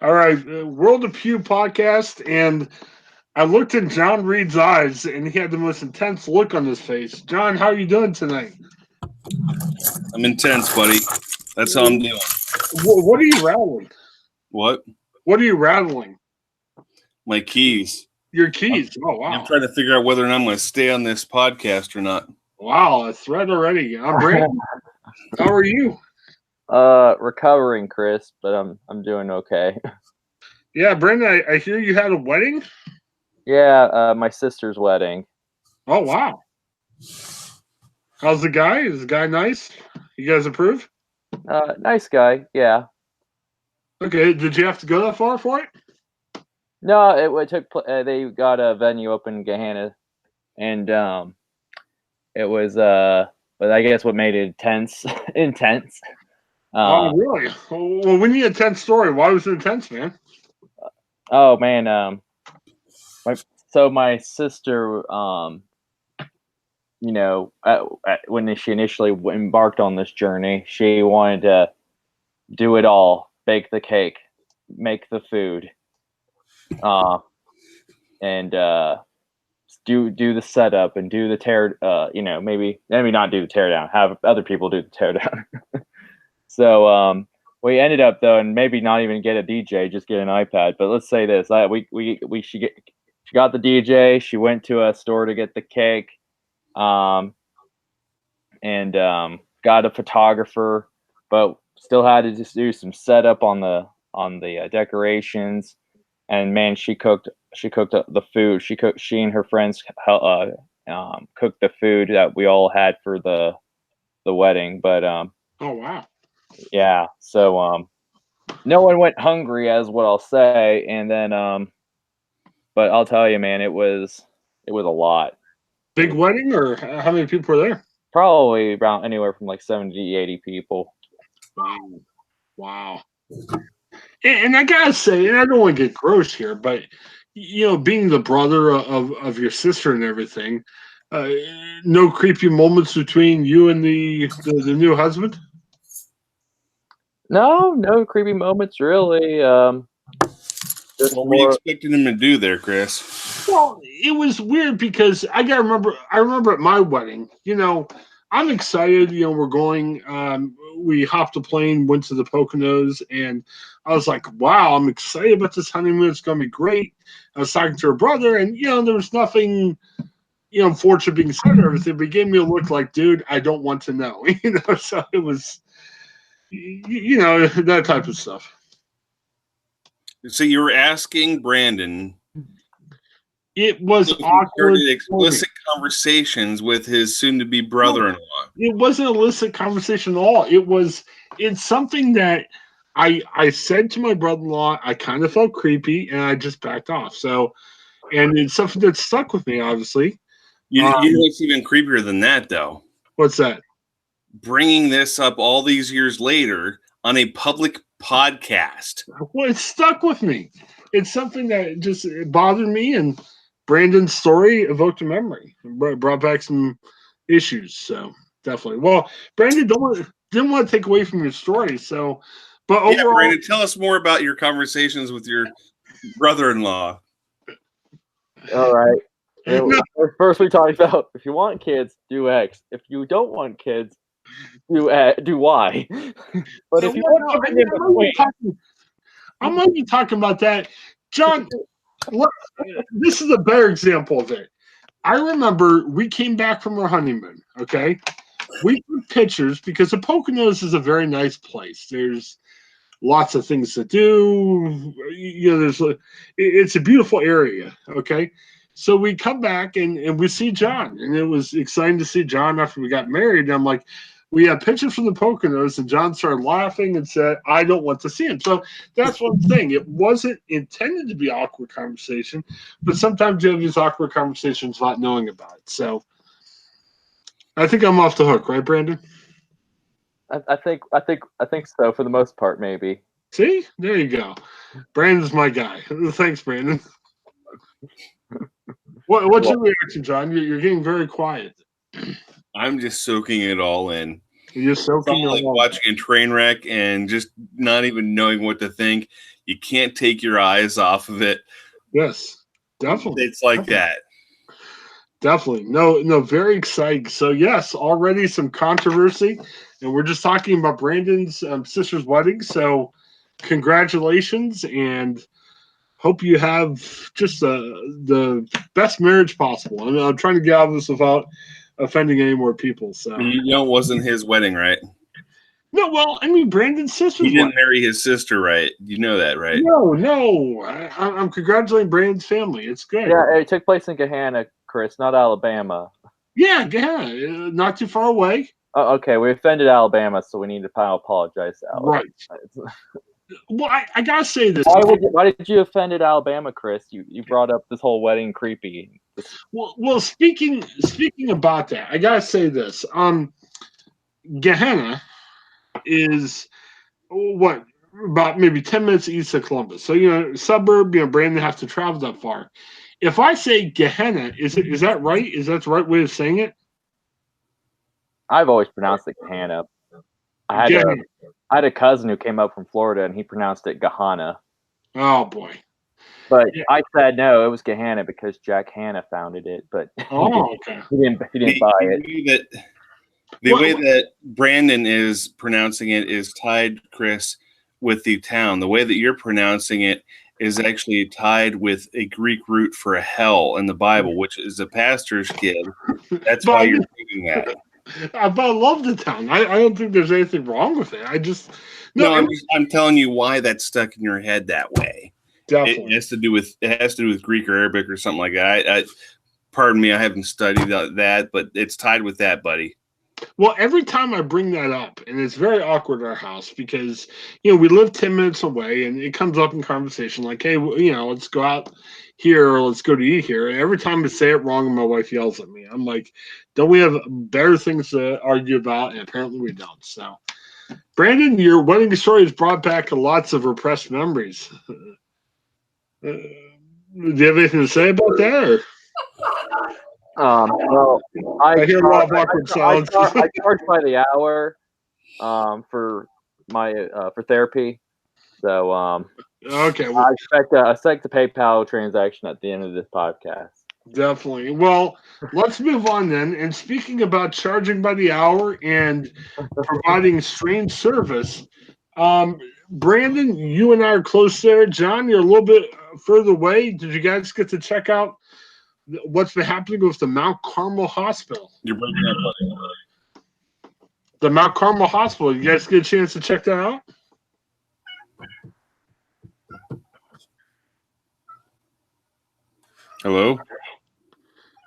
All right, World of Pew podcast, and I looked in John Reed's eyes, and he had the most intense look on his face. John, how are you doing tonight? I'm intense, buddy. That's how I'm doing. What are you rattling? What? What are you rattling? My keys. Your keys. Oh, wow. I'm trying to figure out whether or not I'm going to stay on this podcast or not. Wow, a threat already. I'm Brandon. How are you? Recovering, Chris, but I'm doing okay. Yeah, Brandon, I hear you had a wedding? Yeah, my sister's wedding. Oh, wow. How's the guy? Is the guy nice? You guys approve? Nice guy, yeah. Okay, did you have to go that far for it? No, it took. They got a venue up in Gahanna, and it was but I guess what made it intense. Intense. Oh, really? Well, we need a tense story. Why was it intense, man? Oh man, my sister, when she initially embarked on this journey, she wanted to do it all: bake the cake, make the food, and do the setup and do the tear. Maybe not do the tear down. Have other people do the tear down. So we ended up though, and maybe not even get a DJ, just get an iPad. But let's say this: she got the DJ. She went to a store to get the cake, and got a photographer, but still had to just do some setup on the decorations. And man, she cooked the food. She and her friends cooked the food that we all had for the wedding. But oh wow. Yeah, so no one went hungry, as what I'll say, and then but I'll tell you, man, it was a lot. Big wedding, or how many people were there? Probably around anywhere from like 70, 80 people. Wow. And I gotta say, and I don't want to get gross here, but being the brother of your sister and everything, no creepy moments between you and the new husband? No creepy moments really. What were you expecting him to do there, Chris? Well, it was weird because I remember at my wedding, I'm excited, we're going, we hopped a plane, went to the Poconos, and I was like, wow, I'm excited about this honeymoon. It's going to be great. I was talking to her brother, and, there was nothing, unfortunate being said or everything, but he gave me a look like, dude, I don't want to know, so it was, that type of stuff. So you were asking Brandon. It was awkward. Explicit conversations with his soon-to-be brother-in-law. It wasn't illicit conversation at all. It's something that I said to my brother-in-law. I kind of felt creepy, and I just backed off. So, and it's something that stuck with me, obviously. You know what's even creepier than that, though? What's that? Bringing this up all these years later on a public podcast. Well, it stuck with me. It's something that just bothered me, and Brandon's story evoked a memory, brought back some issues. So definitely. Well, Brandon didn't want to take away from your story. So, but overall, Brandon, tell us more about your conversations with your brother-in-law. All right. First, we talked about if you want kids, do X. If you don't want kids, do Y. But if you want something in between, I'm not even talking about that, John. Look, this is a better example of it. I remember we came back from our honeymoon. Okay, we took pictures because the Poconos is a very nice place. There's lots of things to do. It's a beautiful area. Okay. So we come back and we see John, and it was exciting to see John after we got married. And I'm like, we had pictures from the Poconos, and John started laughing and said, I don't want to see him. So that's one thing. It wasn't intended to be an awkward conversation, but sometimes you have these awkward conversations not knowing about it. So I think I'm off the hook, right, Brandon? I think so for the most part, maybe. See? There you go. Brandon's my guy. Thanks, Brandon. What's your reaction, John? You're getting very quiet. I'm just soaking it all in. You're just soaking It's all like along. watching a train wreck and just not even knowing what to think. You can't take your eyes off of it. Yes, definitely. It's like that. Definitely. No, very exciting. So, yes, already some controversy. And we're just talking about Brandon's sister's wedding. So, congratulations and hope you have just the best marriage possible. I mean, I'm trying to get out of this without offending any more people. So, You know, it wasn't his wedding, right? no, well, I mean, Brandon's sister's He didn't wedding. marry his sister, right? You know that, right? No. I'm congratulating Brandon's family. It's good. Yeah, it took place in Gahanna, Chris, not Alabama. Yeah, not too far away. Oh, okay, we offended Alabama, so we need to apologize to Alabama. Right. Well, I gotta say this. Why did you offend Alabama, Chris? You brought up this whole wedding creepy. Well, speaking about that, I gotta say this. Gehenna is what about maybe 10 minutes east of Columbus. So suburb. Brandon has to travel that far. If I say Gehenna, is that right? Is that the right way of saying it? I've always pronounced it Gahanna. I had a cousin who came up from Florida, and he pronounced it Gahanna. Oh boy! But I said no, it was Gahanna because Jack Hanna founded it. But okay. he didn't buy it. The way that Brandon is pronouncing it is tied, Chris, with the town. The way that you're pronouncing it is actually tied with a Greek root for a hell in the Bible, which is a pastor's kid. That's why you're thinking that. But I love the town. I don't think there's anything wrong with it. I'm telling you why that's stuck in your head that way. Definitely. It has to do with Greek or Arabic or something like that. Pardon me, I haven't studied that, but it's tied with that, buddy. Well, every time I bring that up, and it's very awkward at our house because we live 10 minutes away, and it comes up in conversation like, hey, let's go out here or let's go to eat here. And every time I say it wrong, my wife yells at me. I'm like, don't we have better things to argue about? And apparently we don't. So, Brandon, your wedding story has brought back lots of repressed memories. Do you have anything to say about that? Or? Well, I hear a lot of awkward sounds. I charge by the hour for my for therapy. So okay, well, I expect a PayPal transaction at the end of this podcast. Definitely. Well, let's move on then. And speaking about charging by the hour and providing strange service, Brandon, you and I are close there. John, you're a little bit further away. Did you guys get to check out what's been happening with the Mount Carmel Hospital? You're breaking up, buddy. The Mount Carmel Hospital. You guys get a chance to check that out? Hello?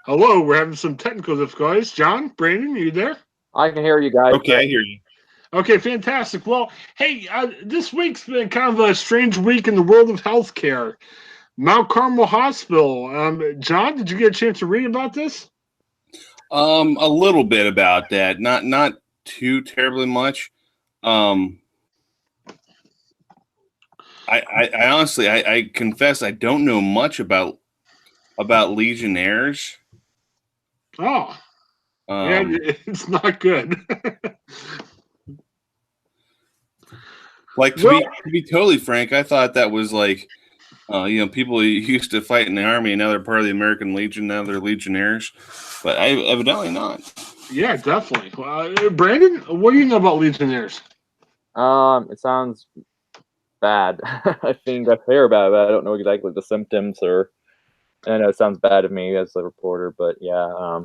Hello, we're having some technical difficulties. John, Brandon, are you there? I can hear you guys. Okay, I hear you. Okay, fantastic. Well, hey, this week's been kind of a strange week in the world of healthcare. Mount Carmel Hospital. John, did you get a chance to read about this? A little bit about that. Not too terribly much. I honestly, I confess, I don't know much about Legionnaires. Oh, yeah, it's not good. Like to be totally frank, I thought that was like, people who used to fight in the army and now they're part of the American Legion. Now they're Legionnaires, but evidently not. Yeah, definitely. Brandon, what do you know about Legionnaires? It sounds bad. I think I hear about it, but I don't know exactly the symptoms I know it sounds bad to me as a reporter, but yeah,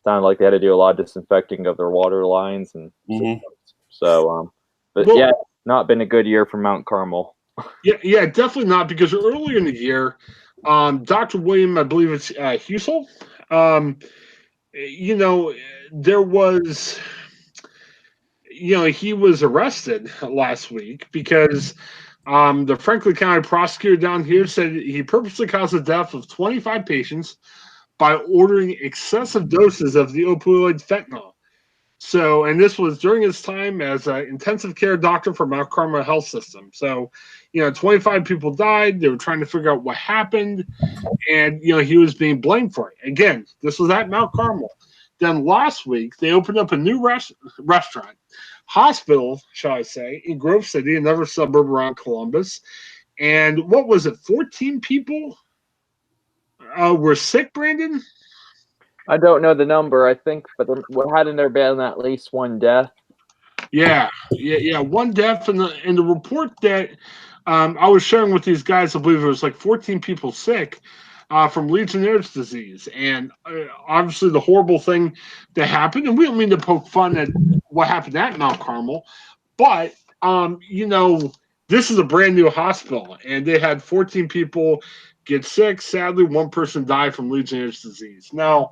sounded like they had to do a lot of disinfecting of their water lines and so, yeah, not been a good year for Mount Carmel. Yeah, definitely not, because earlier in the year, Dr. William, I believe it's Husel, there was, he was arrested last week because the Franklin County prosecutor down here said he purposely caused the death of 25 patients by ordering excessive doses of the opioid fentanyl. So, and this was during his time as an intensive care doctor for Mount Carmel Health System. So, 25 people died. They were trying to figure out what happened, and he was being blamed for it. Again, this was at Mount Carmel. Then last week, they opened up a new restaurant, hospital, shall I say, in Grove City, another suburb around Columbus. And what was it? 14 people were sick, Brandon? I don't know the number, I think, but hadn't there been at least one death? Yeah. One death, and the report that I was sharing with these guys, I believe it was like 14 people sick from Legionnaire's disease, and obviously the horrible thing that happened. And we don't mean to poke fun at what happened at Mount Carmel, but this is a brand new hospital, and they had 14 people get sick. Sadly, one person died from Legionnaire's disease. Now,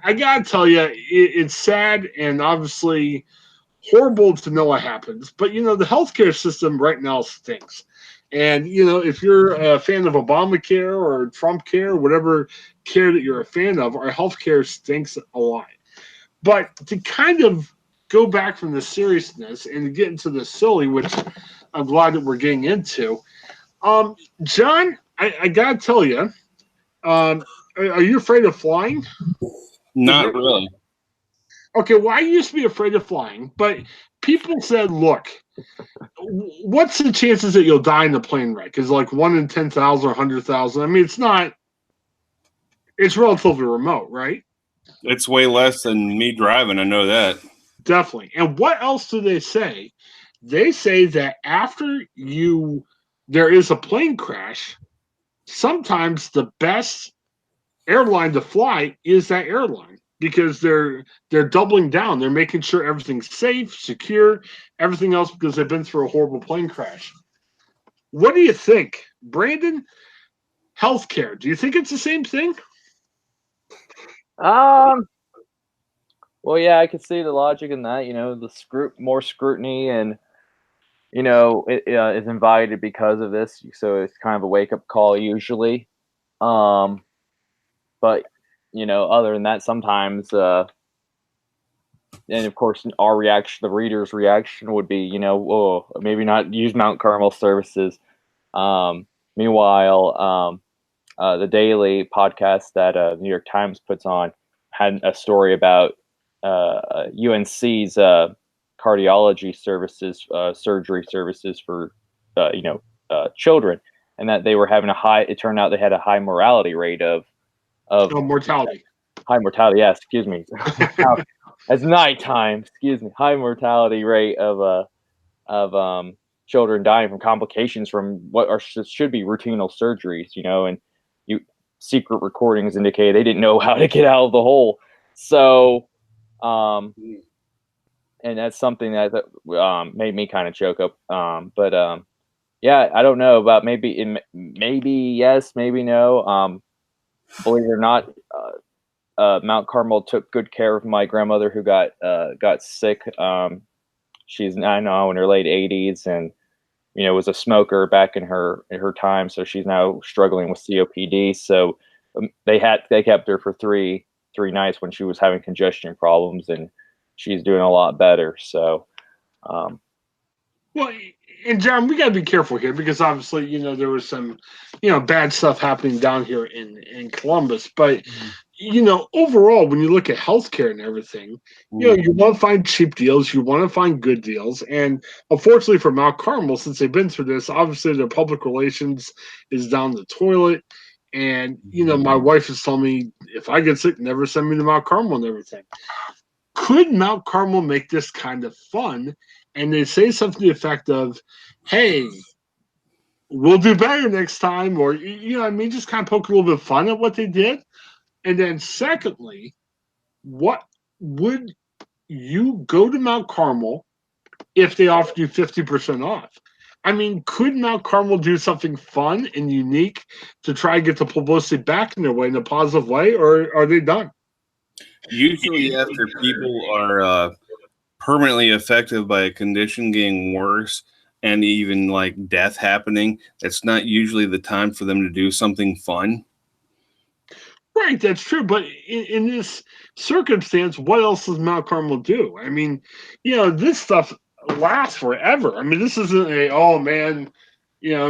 I gotta tell you, it's sad, and obviously horrible to know what happens, but the healthcare system right now stinks. And if you're a fan of Obamacare or Trump care, whatever care that you're a fan of, our healthcare stinks a lot. But to kind of go back from the seriousness and get into the silly, which I'm glad that we're getting into, John, I gotta tell you, are you afraid of flying? Not really. Okay, well, I used to be afraid of flying, but people said, look, what's the chances that you'll die in a plane wreck? Is like 1 in 10,000 or 100,000. I mean, it's relatively remote, right? It's way less than me driving. I know that. Definitely. And what else do they say? They say that after there is a plane crash, sometimes the best airline to fly is that airline, because they're doubling down. They're making sure everything's safe, secure, everything else, because they've been through a horrible plane crash. What do you think, Brandon? Healthcare. Do you think it's the same thing? Well, yeah, I could see the logic in that. More scrutiny, and it is invited because of this. So it's kind of a wake up call usually. But other than that, sometimes, and of course, our reaction, the reader's reaction, would be, maybe not use Mount Carmel services. Meanwhile, the daily podcast that New York Times puts on had a story about UNC's cardiology services, surgery services for children, and that they were having it turned out they had a high mortality rate of mortality. High mortality, yeah, excuse me. It's nighttime, excuse me. High mortality rate of children dying from complications from what should be routinal surgeries, and secret recordings indicate they didn't know how to get out of the hole. So, and that's something that made me kind of choke up. Yeah, I don't know about maybe yes, maybe no. Believe it or not, Mount Carmel took good care of my grandmother who got sick. She's now in her late 80s, and was a smoker back in her time, so she's now struggling with COPD. So they kept her for three nights when she was having congestion problems, and she's doing a lot better. So, well, and John, we got to be careful here, because obviously, there was some, bad stuff happening down here in Columbus. But, overall, when you look at healthcare and everything, you want to find cheap deals. You want to find good deals. And unfortunately for Mount Carmel, since they've been through this, obviously their public relations is down the toilet. And, my wife is telling me, if I get sick, never send me to Mount Carmel and everything. Could Mount Carmel make this kind of fun? And they say something to the effect of, hey, we'll do better next time, or, just kind of poke a little bit of fun at what they did. And then secondly, what would you go to Mount Carmel if they offered you 50% off? I mean, could Mount Carmel do something fun and unique to try and get the publicity back in their way, in a positive way, or are they done? Usually after people are permanently affected by a condition getting worse, and even like death happening, it's not usually the time for them to do something fun. Right, that's true. But in this circumstance, what else does Mount Carmel do? I mean, this stuff lasts forever. I mean, this isn't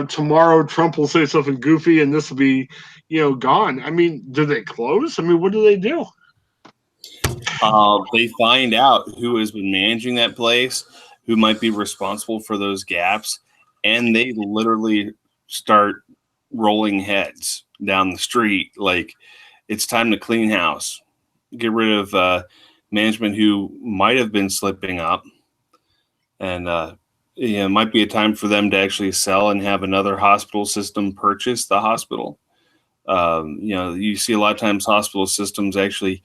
tomorrow Trump will say something goofy and this will be, gone. I mean, do they close? I mean, what do they do? they find out who has been managing that place, who might be responsible for those gaps, and they literally start rolling heads down the street like it's time to clean house, get rid of management who might have been slipping up, and it might be a time for them to actually sell and have another hospital system purchase the hospital. You see a lot of times hospital systems actually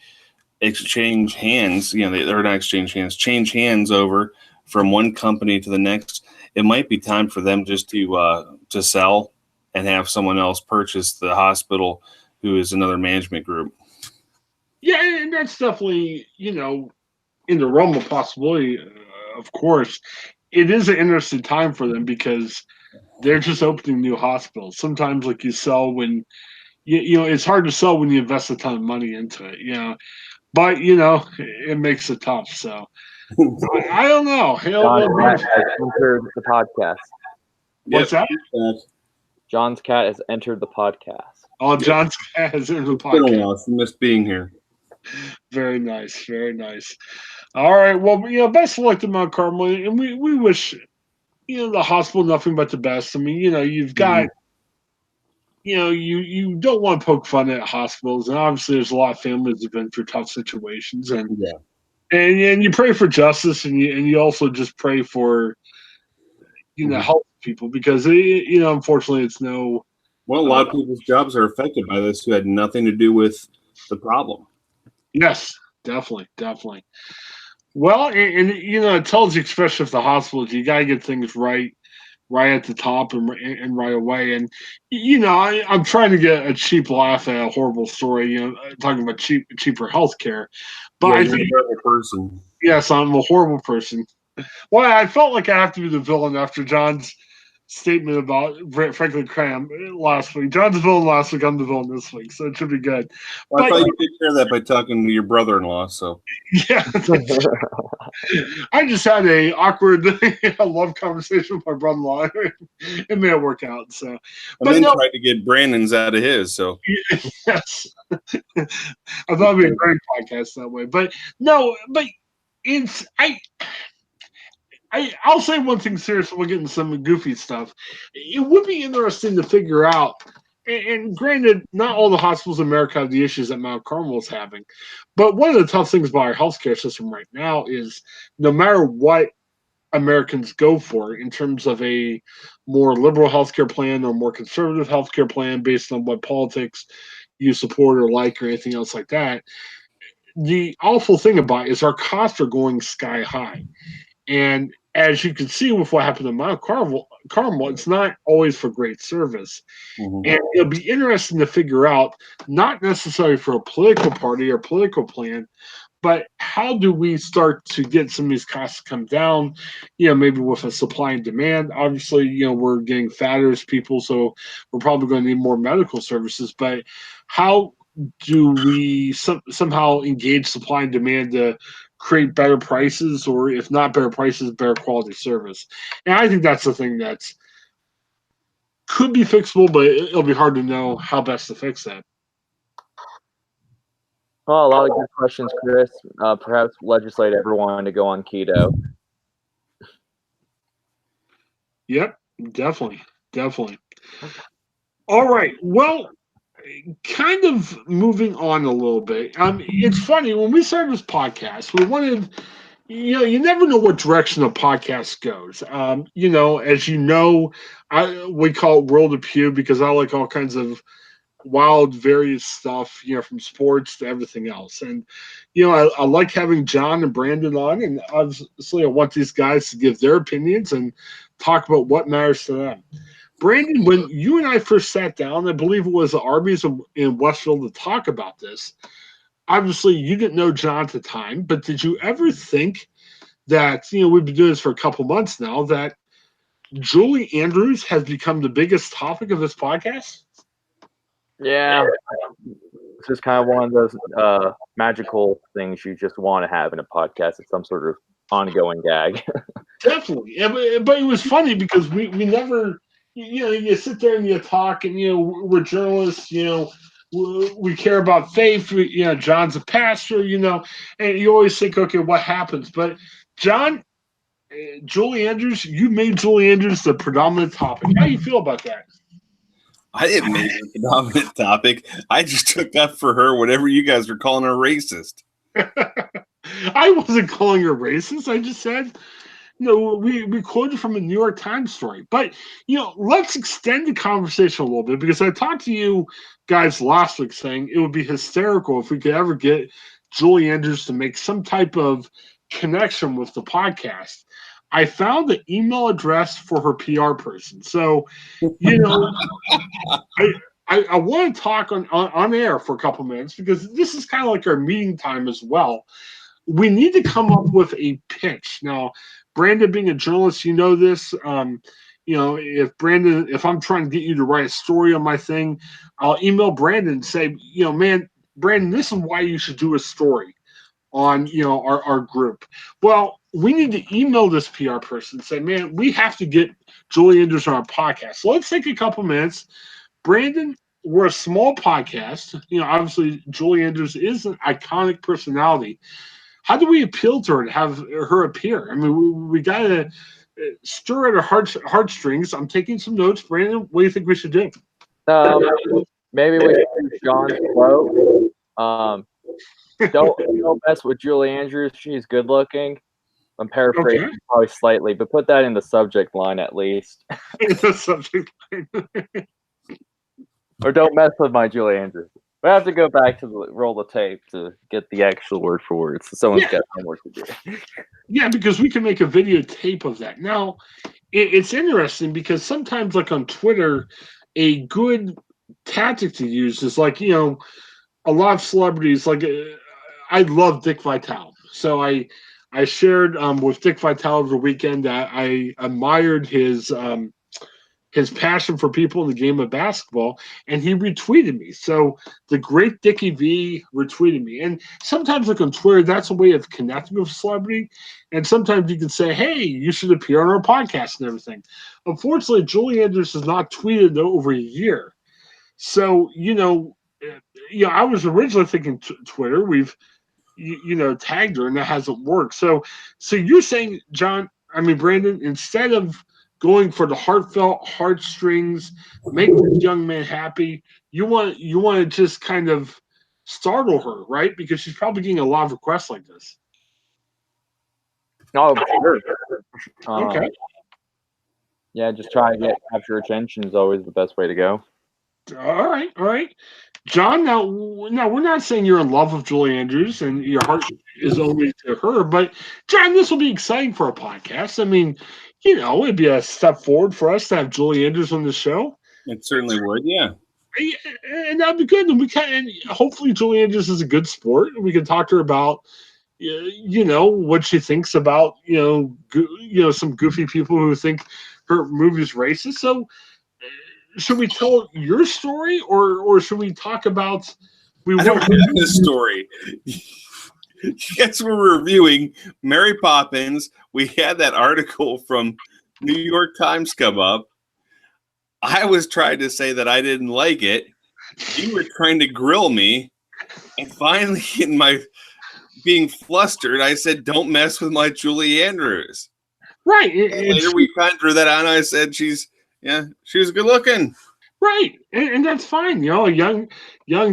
exchange hands. They're not exchange hands, change hands over from one company to the next. It might be time for them just to sell and have someone else purchase the hospital, who is another management group. Yeah, and that's definitely, in the realm of possibility, of course. It is an interesting time for them because they're just opening new hospitals. Sometimes, like you sell when, it's hard to sell when you invest a ton of money into it, But, it makes it tough. So, I don't know. John's cat has entered the podcast. What's that? John's cat has entered the podcast. Oh, John's cat has entered the podcast. It's been a while. She missed being here. Very nice. Very nice. All right. Well, best of luck to Mount Carmel. And we wish, the hospital nothing but the best. I mean, you've got, you don't want to poke fun at hospitals. And obviously there's a lot of families that have been through tough situations. And and you pray for justice, and you also just pray for, help people, because, unfortunately it's no. Well, a lot of people's jobs are affected by this who had nothing to do with the problem. Yes, definitely. Well, and it tells you, especially if the hospitals, you got to get things right at the top and right away. And, I'm trying to get a cheap laugh at a horrible story, talking about cheaper healthcare. But I think, you're a horrible person. Yes, I'm a horrible person. Well, I felt like I have to be the villain after John's statement about Franklin Graham last week. John's the villain last week. I'm the villain this week, so it should be good. Well, I thought you took care of that by talking to your brother-in-law. So yeah, I just had a awkward love conversation with my brother-in-law. It may work out. So, but then tried to get Brandon's out of his. So yes, I thought it'd be a great podcast that way. But no, but it's I'll say one thing seriously. We're getting some goofy stuff. It would be interesting to figure out, and granted, not all the hospitals in America have the issues that Mount Carmel is having, but one of the tough things about our healthcare system right now is no matter what Americans go for in terms of a more liberal healthcare plan or more conservative healthcare plan based on what politics you support or like or anything else like that, the awful thing about it is our costs are going sky high. And as you can see with what happened in Mount Carmel, it's not always for great service. Mm-hmm. And it'll be interesting to figure out, not necessarily for a political party or political plan, but how do we start to get some of these costs to come down, maybe with a supply and demand. Obviously, we're getting fatter as people, so we're probably going to need more medical services. But how do we somehow engage supply and demand to create better prices, or if not better prices, better quality service? And I think that's the thing that's could be fixable, but it'll be hard to know how best to fix that. Well, a lot of good questions, Chris. Perhaps legislate everyone to go on keto. Yep, definitely. All right. Well, kind of moving on a little bit. It's funny, when we started this podcast, we wanted, you never know what direction a podcast goes. As we call it World of Pew because I like all kinds of wild, various stuff, from sports to everything else. And, I like having John and Brandon on, and obviously I want these guys to give their opinions and talk about what matters to them. Brandon, when you and I first sat down, I believe it was the Arby's in Westville to talk about this. Obviously, you didn't know John at the time, but did you ever think that, we've been doing this for a couple months now, that Julie Andrews has become the biggest topic of this podcast? Yeah. It's just kind of one of those magical things you just want to have in a podcast. It's some sort of ongoing gag. Definitely. But it was funny because we never... you sit there and you talk, and we're journalists. we care about faith. John's a pastor, and you always think, okay, what happens? But John, Julie Andrews, you made Julie Andrews the predominant topic. How do you feel about that? I didn't make it the predominant topic. I just took up for her whatever you guys were calling her racist. I wasn't calling her racist. I just said, we quoted from a New York Times story. But, let's extend the conversation a little bit, because I talked to you guys last week saying it would be hysterical if we could ever get Julie Andrews to make some type of connection with the podcast. I found the email address for her PR person. So, I want to talk on air for a couple minutes, because this is kind of like our meeting time as well. We need to come up with a pitch. Now, Brandon, being a journalist, this. If I'm trying to get you to write a story on my thing, I'll email Brandon and say, man, Brandon, this is why you should do a story on, our group. Well, we need to email this PR person and say, man, we have to get Julie Andrews on our podcast. So let's take a couple minutes. Brandon, we're a small podcast. Obviously, Julie Andrews is an iconic personality. How do we appeal to her and have her appear? I mean, we got to stir at her heartstrings. I'm taking some notes. Brandon, what do you think we should do? Maybe we should do John's quote. Don't mess with Julie Andrews. She's good looking. I'm paraphrasing probably slightly, but put that in the subject line at least. In the subject line. Or don't mess with my Julie Andrews. We have to go back to roll the tape to get the actual word for word. So someone's got homework to do. Yeah, because we can make a videotape of that. Now, it's interesting because sometimes, like on Twitter, a good tactic to use is like, a lot of celebrities, like I love Dick Vitale. So I shared with Dick Vitale over the weekend that I admired his passion for people in the game of basketball, and he retweeted me. So the great Dickie V retweeted me. And sometimes, like on Twitter, that's a way of connecting with a celebrity. And sometimes you can say, hey, you should appear on our podcast and everything. Unfortunately, Julie Andrews has not tweeted over a year. So, I was originally thinking Twitter. We've, tagged her, and that hasn't worked. So you're saying, Brandon, instead of going for the heartfelt heartstrings, make this young man happy, you want to just kind of startle her, right? Because she's probably getting a lot of requests like this. Oh, sure. Okay. Yeah, just try to capture attention is always the best way to go. All right. John, now we're not saying you're in love with Julie Andrews and your heart is only to her, but John, this will be exciting for a podcast. I mean, it'd be a step forward for us to have Julie Andrews on the show. It certainly would, yeah. And that'd be good. And hopefully Julie Andrews is a good sport. And we can talk to her about, what she thinks about, some goofy people who think her movie's racist. So, should we tell your story, or should we talk about? I don't have this story. You guys were reviewing Mary Poppins. We had that article from New York Times come up. I was trying to say that I didn't like it. You were trying to grill me, and finally, in my being flustered, I said, "Don't mess with my Julie Andrews." Right. Later, we kind of drew that out. And I said, she was good looking. Right. And that's fine. Young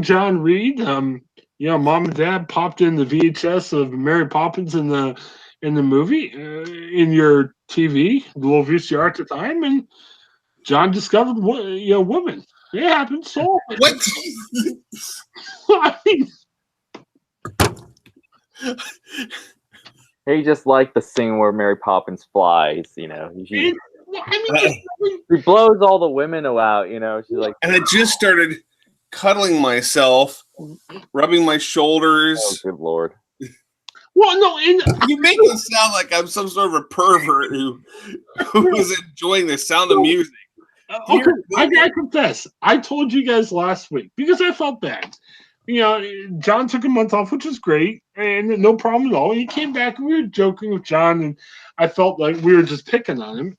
John Reed, mom and dad popped in the VHS of Mary Poppins in the movie, in your TV, the little VCR at the time, and John discovered women. It happens. So what? I mean, he just liked the scene where Mary Poppins flies, He blows all the women out, She's like, and I just started cuddling myself, rubbing my shoulders. Oh, good Lord. Well, no, you make it sound like I'm some sort of a pervert who is enjoying the sound of music. Okay, I gotta confess, I told you guys last week because I felt bad. John took a month off, which was great, and no problem at all. He came back, and we were joking with John, and I felt like we were just picking on him.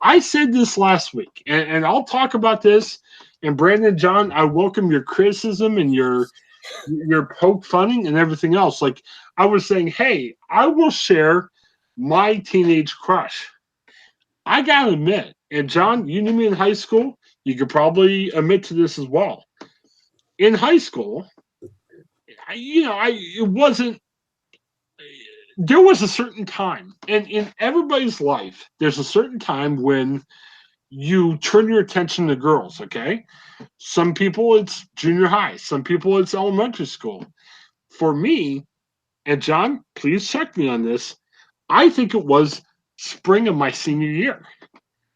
I said this last week, and I'll talk about this. And Brandon, John, I welcome your criticism and your poke funning and everything else. Like I was saying, hey, I will share my teenage crush. I gotta admit, and John, you knew me in high school. You could probably admit to this as well. In high school, it wasn't. There was a certain time, and in everybody's life, there's a certain time when you turn your attention to girls. Okay, some people it's junior high, some people it's elementary school. For me, and John, please check me on this. I think it was spring of my senior year.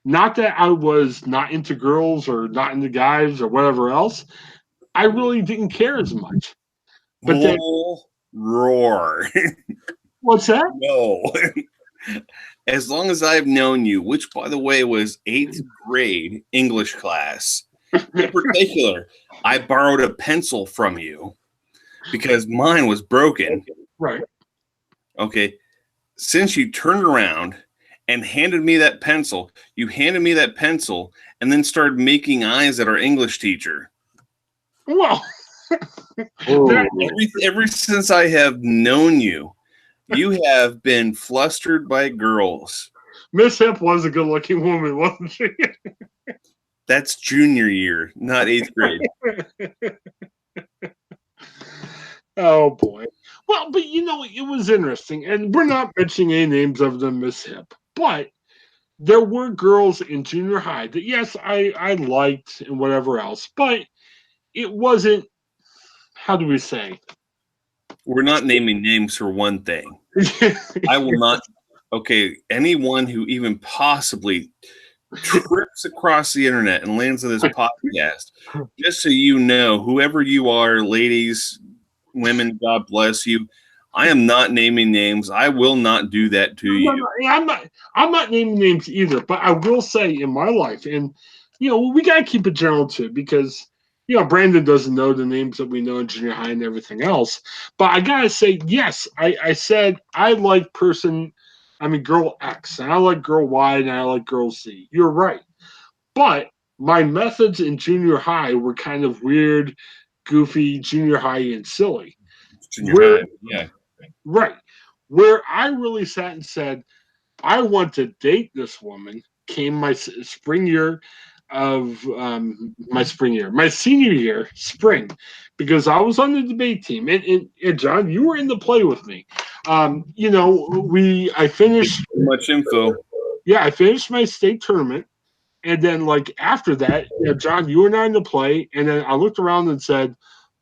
Not that I was not into girls or not into guys or whatever else. I really didn't care as much. But then, roar. what's that? No. As long as I've known you, which, by the way, was 8th grade English class, in particular, I borrowed a pencil from you because mine was broken. Right. Okay. Since you turned around and handed me that pencil, you handed me that pencil and then started making eyes at our English teacher. Well, ever since I have known you, you have been flustered by girls. Miss Hip was a good-looking woman, wasn't she? That's junior year, not 8th grade. Oh, boy. Well, but it was interesting. And we're not mentioning any names of them, Miss Hip. But there were girls in junior high that, yes, I liked and whatever else. But it wasn't, how do we say? We're not naming names for one thing. I will not. Okay, anyone who even possibly trips across the internet and lands on this podcast, just so you know, whoever you are, ladies, women, God bless you. I am not naming names. I will not do that to you. I'm not naming names either, but I will say in my life, and we gotta keep it general too, because Brandon doesn't know the names that we know in junior high and everything else. But I gotta say, yes, I said I like girl X, and I like girl Y, and I like girl Z. You're right. But my methods in junior high were kind of weird, goofy, junior high, and silly. Junior high, yeah. Right. Where I really sat and said, I want to date this woman came my spring year of my senior year, spring, because I was on the debate team. And John, you were in the play with me. I finished too much info. Yeah, I finished my state tournament. And then, after that, John, you and I in the play. And then I looked around and said,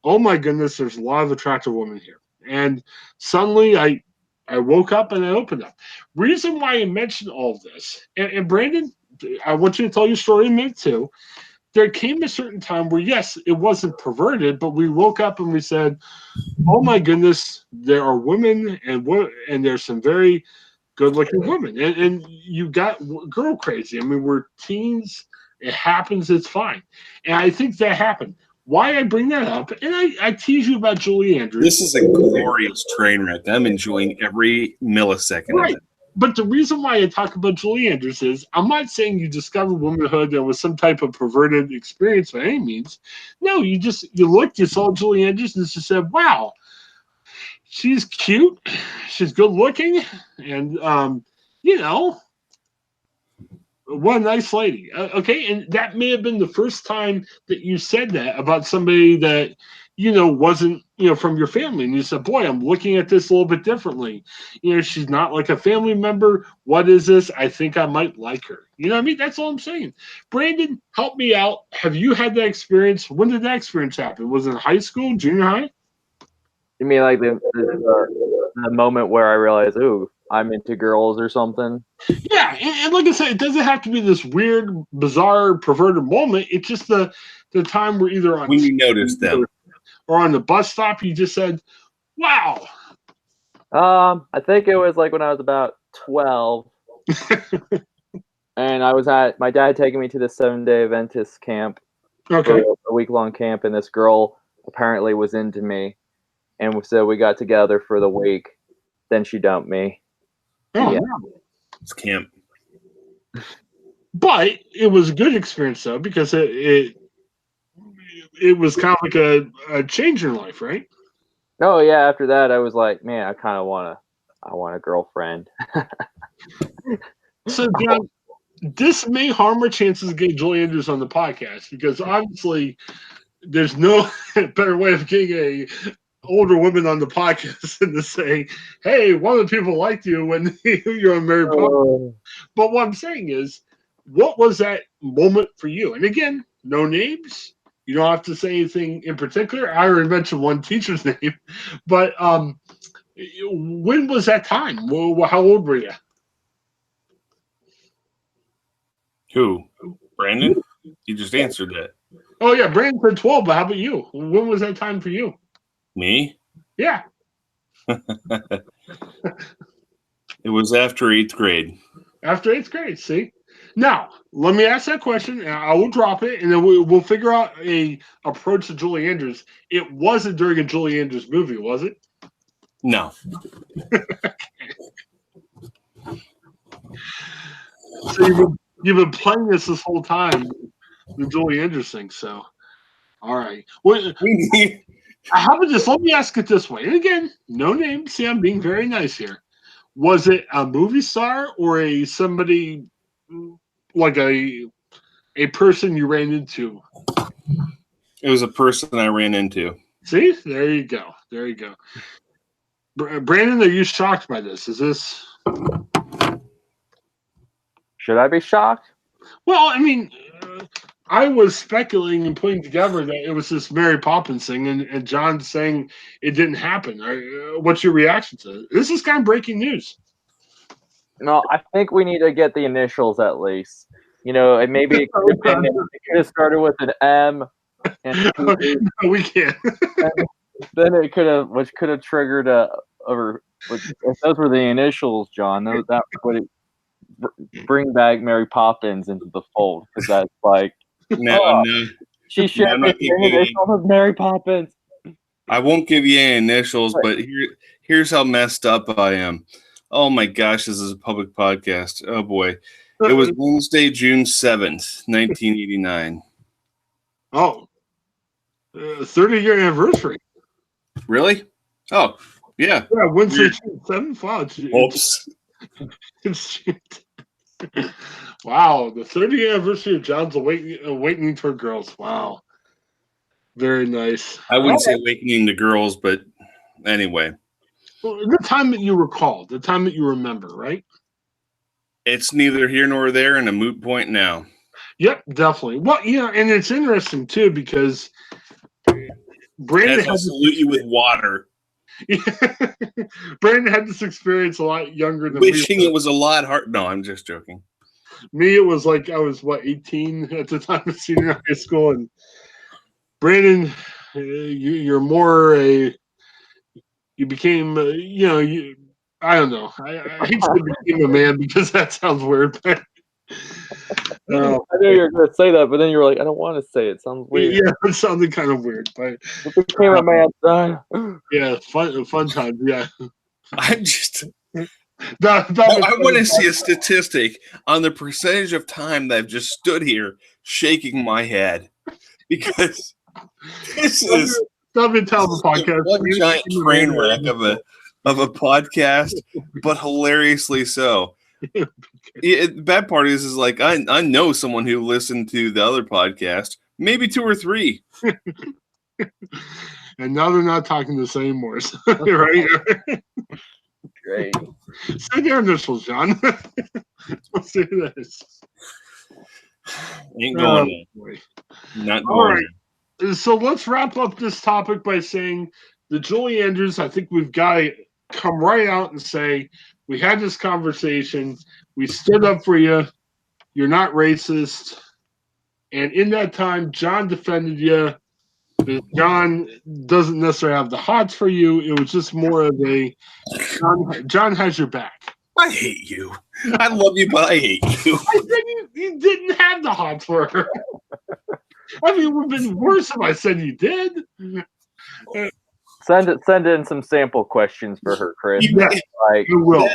oh my goodness, there's a lot of attractive women here. And suddenly I woke up and I opened up. Reason why I mentioned all of this, and Brandon, I want you to tell your story in a minute too. There came a certain time where, yes, it wasn't perverted, but we woke up and we said, oh my goodness, there are women and there's some very good-looking women. And you got girl crazy. I mean, we're teens. It happens. It's fine. And I think that happened. Why I bring that up, and I tease you about Julie Andrews. This is a glorious train wreck. I'm enjoying every millisecond of it. But the reason why I talk about Julie Andrews is I'm not saying you discovered womanhood that was some type of perverted experience by any means. No, you looked, you saw Julie Andrews, and you said, wow, she's cute, she's good looking, and what a nice lady. Okay, and that may have been the first time that you said that about somebody that wasn't from your family, and you said, boy, I'm looking at this a little bit differently. She's not like a family member. What is this? I think I might like her. You know what I mean? That's all I'm saying. Brandon, help me out. Have you had that experience? When did that experience happen? Was it in high school, junior high? You mean like the moment where I realized, ooh, I'm into girls or something? Yeah, and like I said, it doesn't have to be this weird, bizarre, perverted moment. It's just the time where either on when you noticed them or on the bus stop, you just said, wow. I think it was like when I was about 12. And I was my dad taking me to the 7-day Adventist camp. Okay. A week-long camp, and this girl apparently was into me. And so we got together for the week. Then she dumped me. Oh, yeah. Wow. It's camp. But it was a good experience, though, because it it was kind of like a change in life, right? Oh yeah, after that I was like, man, I want a girlfriend. So, John, this may harm our chances of getting Julie Andrews on the podcast because obviously there's no better way of getting a older woman on the podcast than to say, "Hey, one of the people liked you when you're on Mary Poppins." Oh. But what I'm saying is, what was that moment for you? And again, no names. You don't have to say anything in particular. I already mentioned one teacher's name, but when was that time? Well, how old were you? Who? Brandon? You just answered that. Oh yeah, Brandon said 12, but how about you? When was that time for you? Me? Yeah. It was after 8th grade. After 8th grade, see? Now, let me ask that question, and I will drop it, and then we'll figure out a approach to Julie Andrews. It wasn't during a Julie Andrews movie, was it? No. So you've been playing this whole time, the Julie Andrews thing, so. All right. Well, how about this? Let me ask it this way. And again, no name. See, I'm being very nice here. Was it a movie star or somebody like a person you ran into? It was a person I ran into. See, there you go. There you go. Brandon, are you shocked by this? Is this? Should I be shocked? Well, I mean, I was speculating and putting together that it was this Mary Poppins thing, and John saying it didn't happen. What's your reaction to it? This is kind of breaking news. No, I think we need to get the initials at least. And maybe it could have started with an M. And No, we can't. then it which could have triggered if those were the initials, John, that would bring back Mary Poppins into the fold, because that's like, No. she shared the initials of Mary Poppins. I won't give you any initials, but here's how messed up I am. Oh my gosh, this is a public podcast. Oh boy. It was Wednesday, June 7th, 1989. Oh, 30-year anniversary. Really? Oh, yeah. Yeah, Wednesday, June 7th. Wow. Oops. Wow, the 30th anniversary of John's Awakening Toward Girls. Wow. Very nice. I wouldn't say awakening to girls, but anyway. Well, the time that you recall, the time that you remember, right? It's neither here nor there and a moot point now. Yep, definitely. Well, and it's interesting, too, because Brandon had to salute you with water. Brandon had this experience a lot younger than wishing it was a lot hard. No, I'm just joking. Me, it was like I was 18 at the time of senior high school, and Brandon, you're more you became I don't know. I hate to say became a man because that sounds weird, but I knew you were going to say that, but then you were like, I don't want to say it. It sounds weird. Yeah, it sounded kind of weird, but it became a man, son. Yeah, fun time. Yeah, I'm just. I want to see a statistic on the percentage of time that I've just stood here shaking my head, because this is one giant train wreck of a podcast, but hilariously so. The bad part is like I know someone who listened to the other podcast, maybe 2 or 3. And now they're not talking the same more, right? Great. Say their initials, John. Let's do this. Ain't going there. Not going. All right. So let's wrap up this topic by saying the Julie Andrews, I think we've got to come right out and say, we had this conversation. We stood up for you. You're not racist. And in that time, John defended you. John doesn't necessarily have the hots for you. It was just more of a John has your back. I hate you. I love you, but I hate you. I said you didn't have the hots for her. I mean, it would have been worse if I said you did. Send in some sample questions for her, Chris. You will.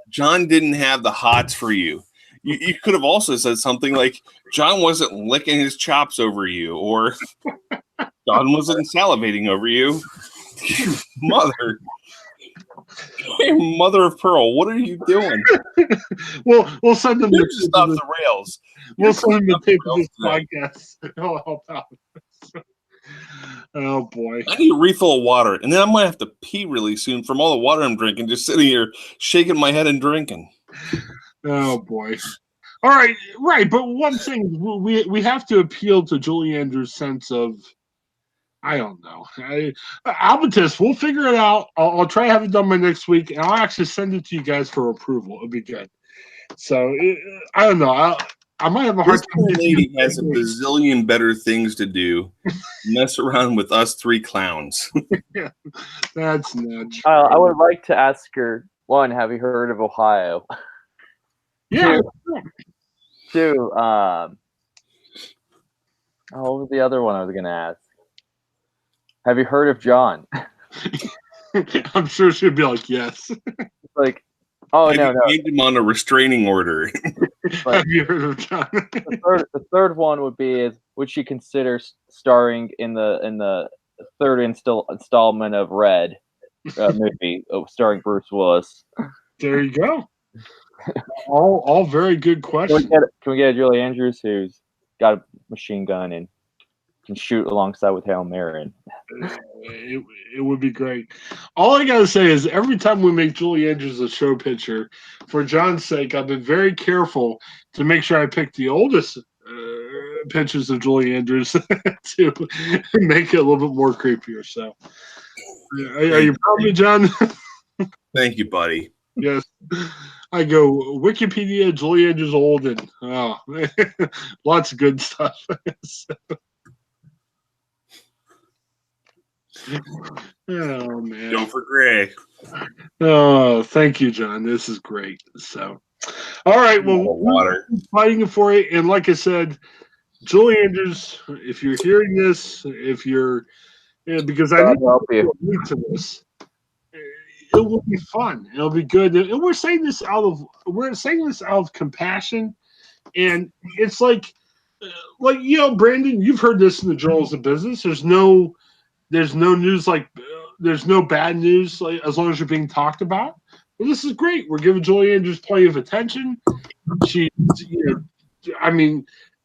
John didn't have the hots for you. You could have also said something like John wasn't licking his chops over you, or John wasn't salivating over you. Mother. Hey, mother of pearl, what are you doing? We'll send them You're just off the rails. We'll send them the tape of this podcast. It'll help out. Oh boy. I need a refill of water, and then I'm gonna have to pee really soon from all the water I'm drinking, just sitting here shaking my head and drinking. Oh boy. All right, right. But one thing we have to appeal to Julie Andrews' sense of, I don't know. Albatus, we'll figure it out. I'll try to have it done by next week, and I'll actually send it to you guys for approval. It'll be good. So I don't know. I might have a hard time. This lady has a bazillion better things to do. Mess around with us three clowns. Yeah, that's not true. I would like to ask her, one, have you heard of Ohio? Yeah. Two, what was the other one I was going to ask? Have you heard of John? I'm sure she'd be like, yes. Like, oh, Have no. you him on a restraining order. Have you heard of John? The third one would be would she consider starring in the third installment of Red movie starring Bruce Willis? There you go. All very good questions. Can we get a Julie Andrews who's got a machine gun and can shoot alongside with Hal Marin? It would be great. All I gotta say is every time we make Julie Andrews a show picture, for John's sake, I've been very careful to make sure I pick the oldest pictures of Julie Andrews to make it a little bit more creepier. So, are you proud of me, John? Thank you, buddy. Yes. I go Wikipedia, Julie Andrews old, and lots of good stuff. Oh man! Go for Gray. Oh, thank you, John. This is great. So, all right. Well, water fighting for it, and like I said, Julie Andrews, if you're hearing this, because I need to lead to this. It will be fun. It'll be good, and we're saying this out of compassion, and it's like Brandon, you've heard this in the journals of business. There's no news there's no bad news as long as you're being talked about. Well, this is great. We're giving Julie Andrews plenty of attention.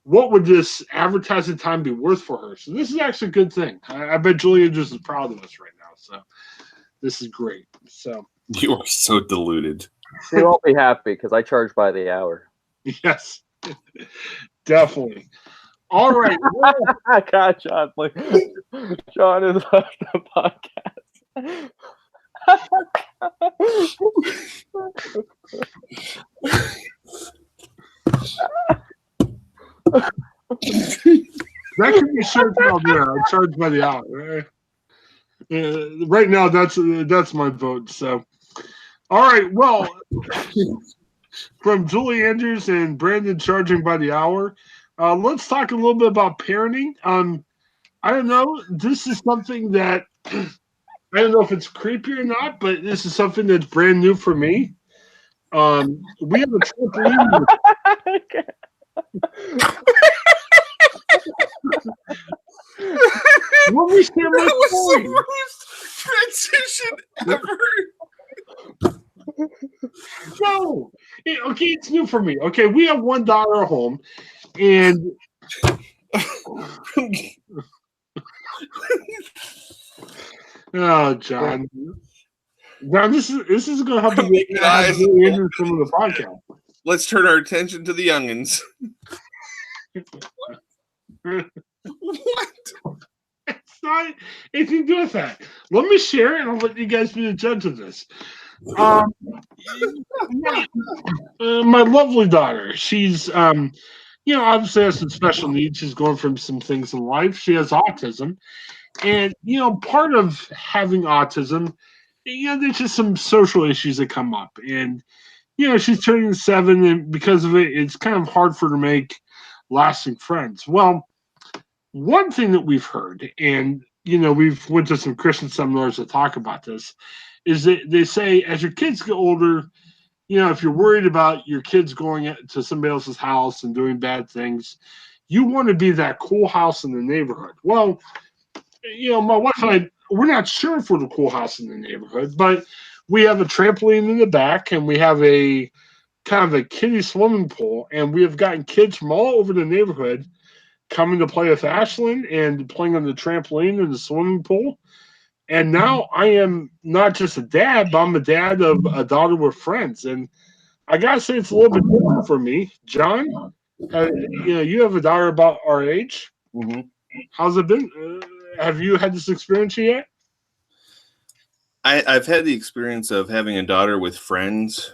What would this advertising time be worth for her? So this is actually a good thing. I bet Julie Andrews is proud of us right now. So. This is great. So you are so deluded. She won't be happy because I charge by the hour. Yes, definitely. All right. God, John, John is off the podcast. That can be shirt out there. I charge by the hour. Right? Right now, that's my vote. So, all right. Well, from Julie Andrews and Brandon charging by the hour, let's talk a little bit about parenting. I don't know. This is something that I don't know if it's creepy or not, but this is something that's brand new for me. We have a trampoline. What was the worst transition ever. No. Okay, it's new for me. Okay, we have one daughter at home, and oh, John. Now this is going to help you guys into some of the podcast. Let's turn our attention to the youngins. What? It's not anything to do with that. Let me share it, and I'll let you guys be the judge of this. My lovely daughter, she's obviously has some special needs. She's going through some things in life. She has autism, and part of having autism, there's just some social issues that come up, and she's turning 7, and because of it, it's kind of hard for her to make lasting friends. Well, one thing that we've heard, and we've went to some Christian seminars to talk about this, is that they say as your kids get older, if you're worried about your kids going to somebody else's house and doing bad things, you want to be that cool house in the neighborhood. Well, my wife and I, we're not sure if we're the cool house in the neighborhood, but we have a trampoline in the back, and we have a kind of a kiddie swimming pool, and we have gotten kids from all over the neighborhood coming to play with Ashlyn and playing on the trampoline and the swimming pool. And now I am not just a dad, but I'm a dad of a daughter with friends. And I gotta say, it's a little bit different for me. John, you have a daughter about our age. Mm-hmm. How's it been? Have you had this experience yet? I've had the experience of having a daughter with friends.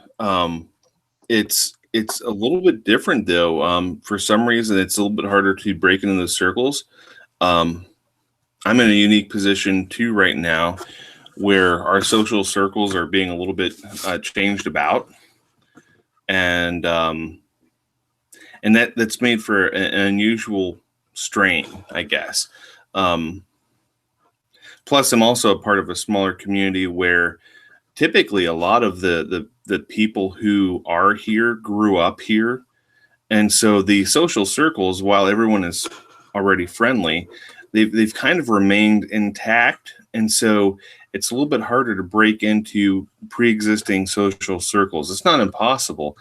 It's a little bit different though. For some reason, it's a little bit harder to break into those circles. I'm in a unique position too right now, where our social circles are being a little bit changed about, and that's made for an unusual strain, I guess. Plus, I'm also a part of a smaller community where typically a lot of the people who are here grew up here. And so the social circles, while everyone is already friendly, they've kind of remained intact. And so it's a little bit harder to break into pre-existing social circles. It's not impossible,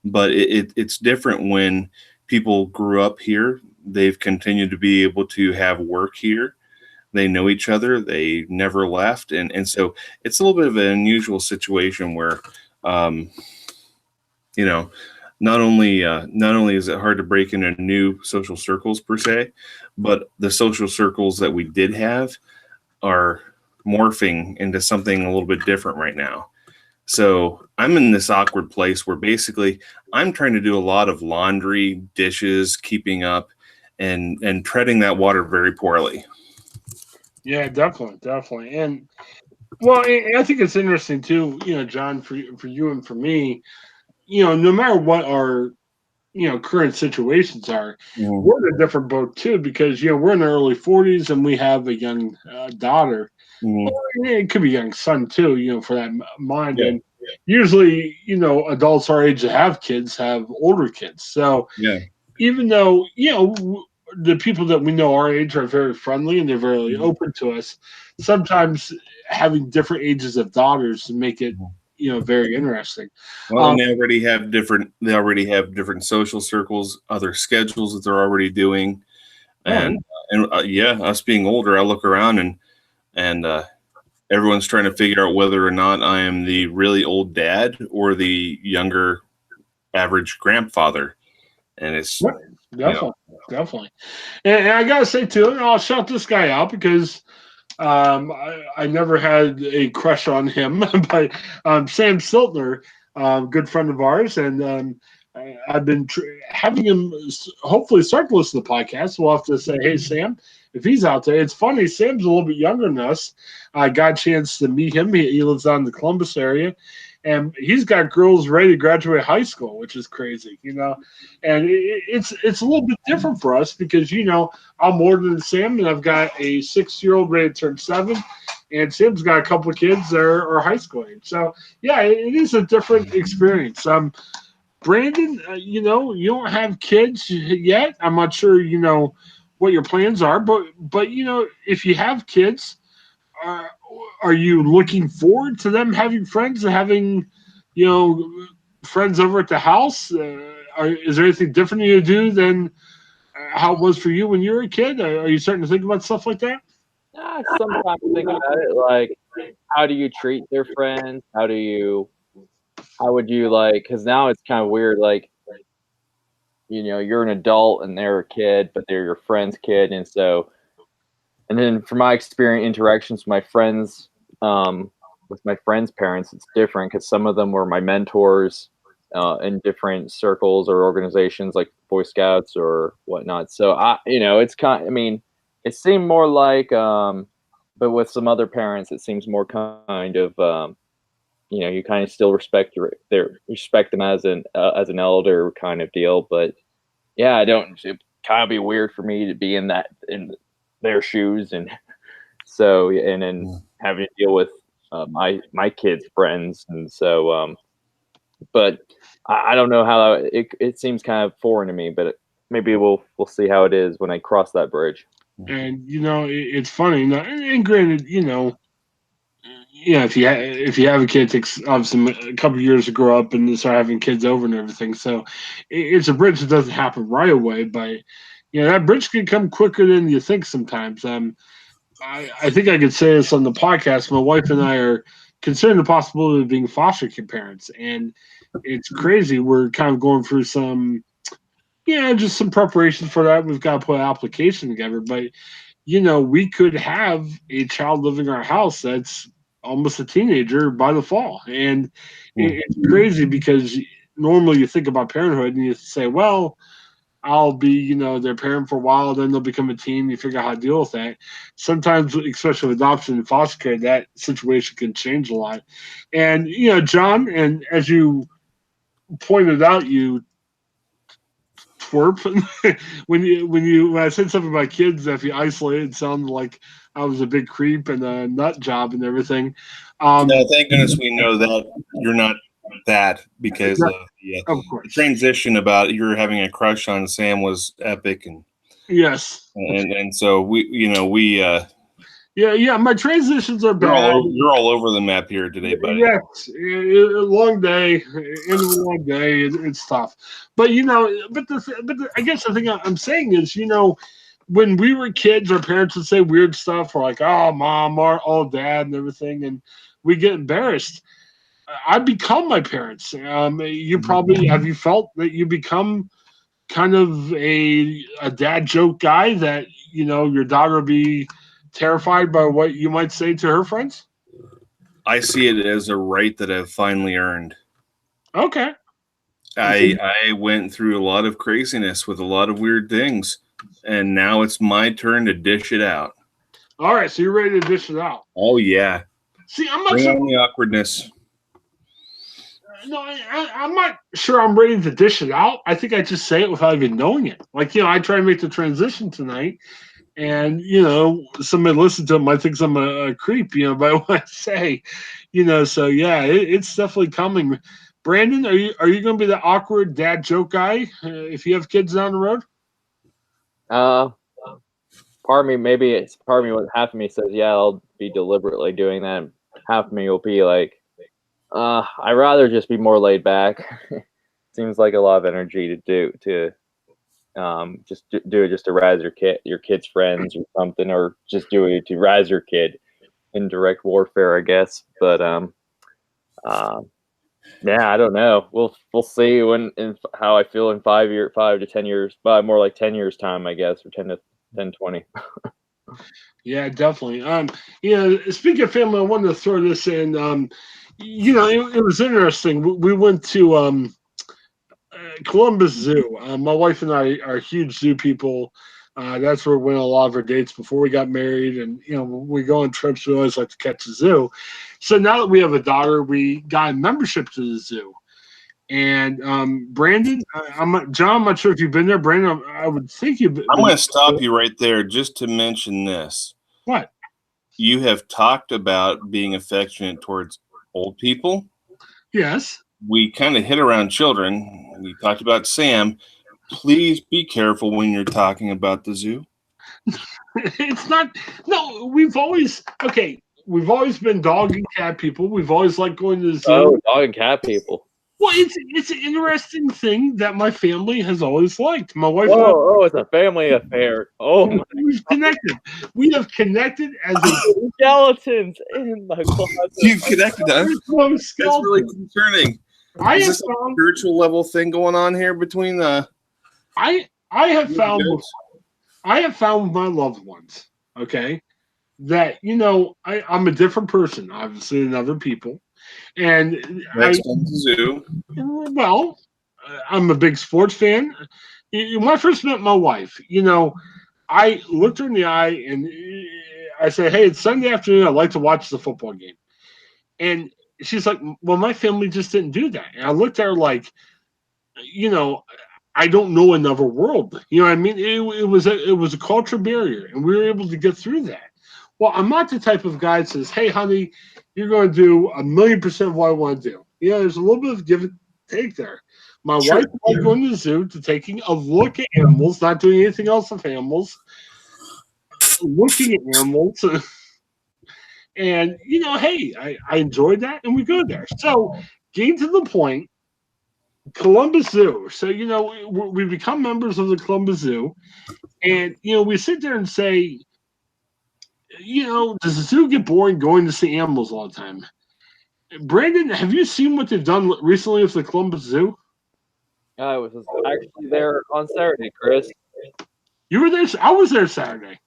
but it's different when people grew up here. They've continued to be able to have work here. They know each other. They never left. And so it's a little bit of an unusual situation where, not only is it hard to break into new social circles per se, but the social circles that we did have are morphing into something a little bit different right now. So I'm in this awkward place where basically I'm trying to do a lot of laundry, dishes, keeping up, and treading that water very poorly. Yeah, definitely. And well, I think it's interesting too, John, for you and for me, no matter what our current situations are, Mhm. we're in a different boat too because we're in our early 40s and we have a young daughter. Mhm. Or it could be a young son too, for that mind. Yeah. And usually, adults our age that have kids have older kids. So Yeah. even though the people that we know our age are very friendly and they're very Mhm. open to us, sometimes having different ages of daughters make it very interesting. Well, and they already have different social circles, other schedules that they're already doing, and yeah, us being older, I look around and everyone's trying to figure out whether or not I am the really old dad or the younger average grandfather, and it's Definitely. And I gotta say too, and I'll shout this guy out because I never had a crush on him, but Sam Siltner, good friend of ours, and I've been having him hopefully start to listen to the podcast. We'll have to say, hey, Sam, if he's out there. It's funny, Sam's a little bit younger than us. I got a chance to meet him. He lives out in the Columbus area, and he's got girls ready to graduate high school, which is crazy, And it's a little bit different for us because, I'm older than Sam, and I've got a 6-year-old ready to turn 7, and Sam's got a couple of kids that are high school age. So, yeah, it is a different experience. Brandon, you don't have kids yet. I'm not sure, what your plans are, but if you have kids, uh, are you looking forward to them having friends and having, friends over at the house? Is there anything different you do than how it was for you when you were a kid? Are you starting to think about stuff like that? I sometimes think about it like, how do you treat their friends? How would you like? Because now it's kind of weird. Like, you're an adult and they're a kid, but they're your friend's kid, and so, and then from my experience, interactions with my friends' parents, it's different because some of them were my mentors in different circles or organizations like Boy Scouts or whatnot. So it's I mean, it seemed more like, but with some other parents, it seems more kind of, you kind of still respect them as an elder kind of deal. But yeah, I don't. It kind of be weird for me to be in their shoes, and so, and then having to deal with my kids' friends, and so, but I don't know how it seems kind of foreign to me, but maybe we'll see how it is when I cross that bridge. And it's funny. Now, and granted, if you have a kid, it takes obviously a couple of years to grow up and start having kids over and everything. So it's a bridge that doesn't happen right away, but that bridge can come quicker than you think sometimes. I think I could say this on the podcast. My wife and I are considering the possibility of being foster kid parents, and it's crazy. We're kind of going through some, just some preparation for that. We've got to put an application together, but we could have a child living in our house that's almost a teenager by the fall, and it's crazy because normally you think about parenthood and you say, well, I'll be, their parent for a while, then they'll become a teen. You figure out how to deal with that. Sometimes, especially with adoption and foster care, that situation can change a lot. And John, and as you pointed out, you twerp when I said something about kids. If you isolate, it sounded like I was a big creep and a nut job and everything. No, thank goodness we know that you're not that, because of course. The transition about you're having a crush on Sam was epic, and yes, and so we my transitions are bad. You're all over the map here today, buddy. Yes, long day, end of a long day. It's tough, but I guess the thing I'm saying is, when we were kids, our parents would say weird stuff, or like, "Oh, mom," or "Oh, dad," and everything, and we get embarrassed. I become my parents. You probably have you felt that you become kind of a dad joke guy that your daughter will be terrified by what you might say to her friends? I see it as a right that I've finally earned. Okay. I went through a lot of craziness with a lot of weird things, and now it's my turn to dish it out. All right, so you're ready to dish it out. Oh yeah. See, I'm not Bring sure on the awkwardness. No, I'm not sure I'm ready to dish it out. I think I just say it without even knowing it. Like, I try to make the transition tonight, and somebody listen to it might think I'm a creep, by what I say, So yeah, it's definitely coming. Brandon, are you going to be the awkward dad joke guy if you have kids down the road? Part of me, half of me says, yeah, I'll be deliberately doing that. Half of me will be like, I'd rather just be more laid back. Seems like a lot of energy to do it just to razz your kid's friends or something, or just do it to razz your kid in direct warfare, I guess. But yeah, I don't know. We'll see how I feel in 5 to 10 years, but more like 10 years time, I guess, or 10 to 20. Yeah, definitely. Speaking of family, I wanted to throw this in. It was interesting. We went to Columbus Zoo. My wife and I are huge zoo people. That's where we went on a lot of our dates before we got married. And, when we go on trips, we always like to catch the zoo. So now that we have a daughter, we got a membership to the zoo. And Brandon, John, I'm not sure if you've been there. Brandon, I would think you've been. I'm going to stop you right there just to mention this. What? You have talked about being affectionate towards old people. Yes. We kind of hit around children. We talked about Sam. Please be careful when you're talking about the zoo. It's not. No, we've always been dog and cat people. We've always liked going to the zoo. Oh, dog and cat people. Well, it's an interesting thing that my family has always liked. My wife. Oh, it's a family affair. Oh my! We've connected. We have connected as a skeletons in my closet. You've connected us. That's really concerning. Is this a spiritual level thing going on here between the? I have found with my loved ones. Okay, that I'm a different person, obviously, than other people. And zoo. Well, I'm a big sports fan. When I first met my wife, I looked her in the eye and I said, "Hey, it's Sunday afternoon. I'd like to watch the football game." And she's like, "Well, my family just didn't do that." And I looked at her like, I don't know another world. You know what I mean? It was a culture barrier, and we were able to get through that. Well, I'm not the type of guy that says, "Hey, honey, you're going to do 1,000,000% of what I want to do." There's a little bit of give and take there. My wife liked going to the zoo, to taking a look at animals, not doing anything else with animals. looking at animals. And, hey, I enjoyed that, and we go there. So, getting to the point, Columbus Zoo. So, we become members of the Columbus Zoo, and, we sit there and say, does the zoo get boring going to see animals all the time? Brandon, have you seen what they've done recently with the Columbus Zoo? I was actually there on Saturday, Chris. You were there? I was there Saturday.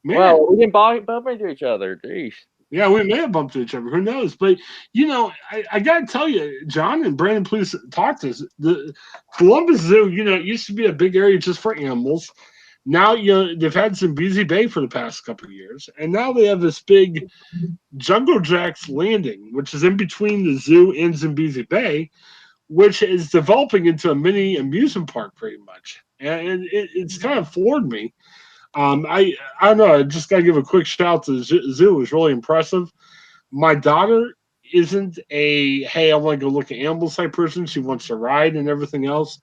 Man. Well, we didn't bump into each other. Jeez. Yeah, we may have bumped into each other. Who knows? But, I got to tell you, John and Brandon, please talk to us. The Columbus Zoo, it used to be a big area just for animals. Now, they've had Zambezi Bay for the past couple of years. And now they have this big Jungle Jack's Landing, which is in between the zoo and Zambezi Bay, which is developing into a mini amusement park pretty much. And it's kind of floored me. I don't know. I just got to give a quick shout out to the zoo. It was really impressive. My daughter isn't a, hey, I want to go look at animals type person. She wants to ride and everything else.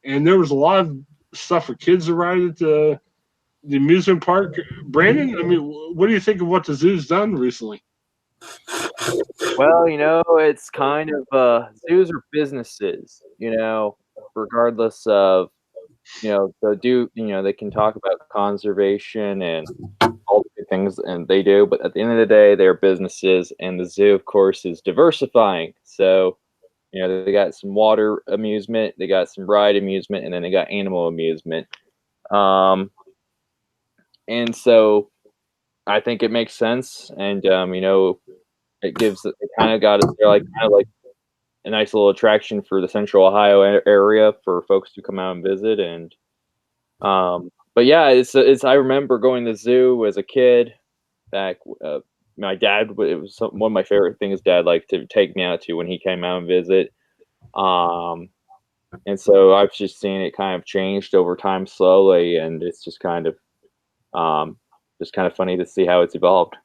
And there was a lot of stuff for kids to ride at the amusement park. Brandon, I mean, what do you think of what the zoo's done recently? Well, it's kind of zoos are businesses, regardless of they can talk about conservation and all the things, and they do, but at the end of the day, they're businesses, and the zoo, of course, is diversifying. So, they got some water amusement, they got some ride amusement, and then they got animal amusement. And so I think it makes sense, and it kind of got us there, like a nice little attraction for the Central Ohio area for folks to come out and visit. And but yeah, it's I remember going to the zoo as a kid. Back, my dad, it was one of my favorite things Dad liked to take me out to when he came out and visit. And so I've just seen it kind of changed over time slowly, and it's just kind of funny to see how it's evolved.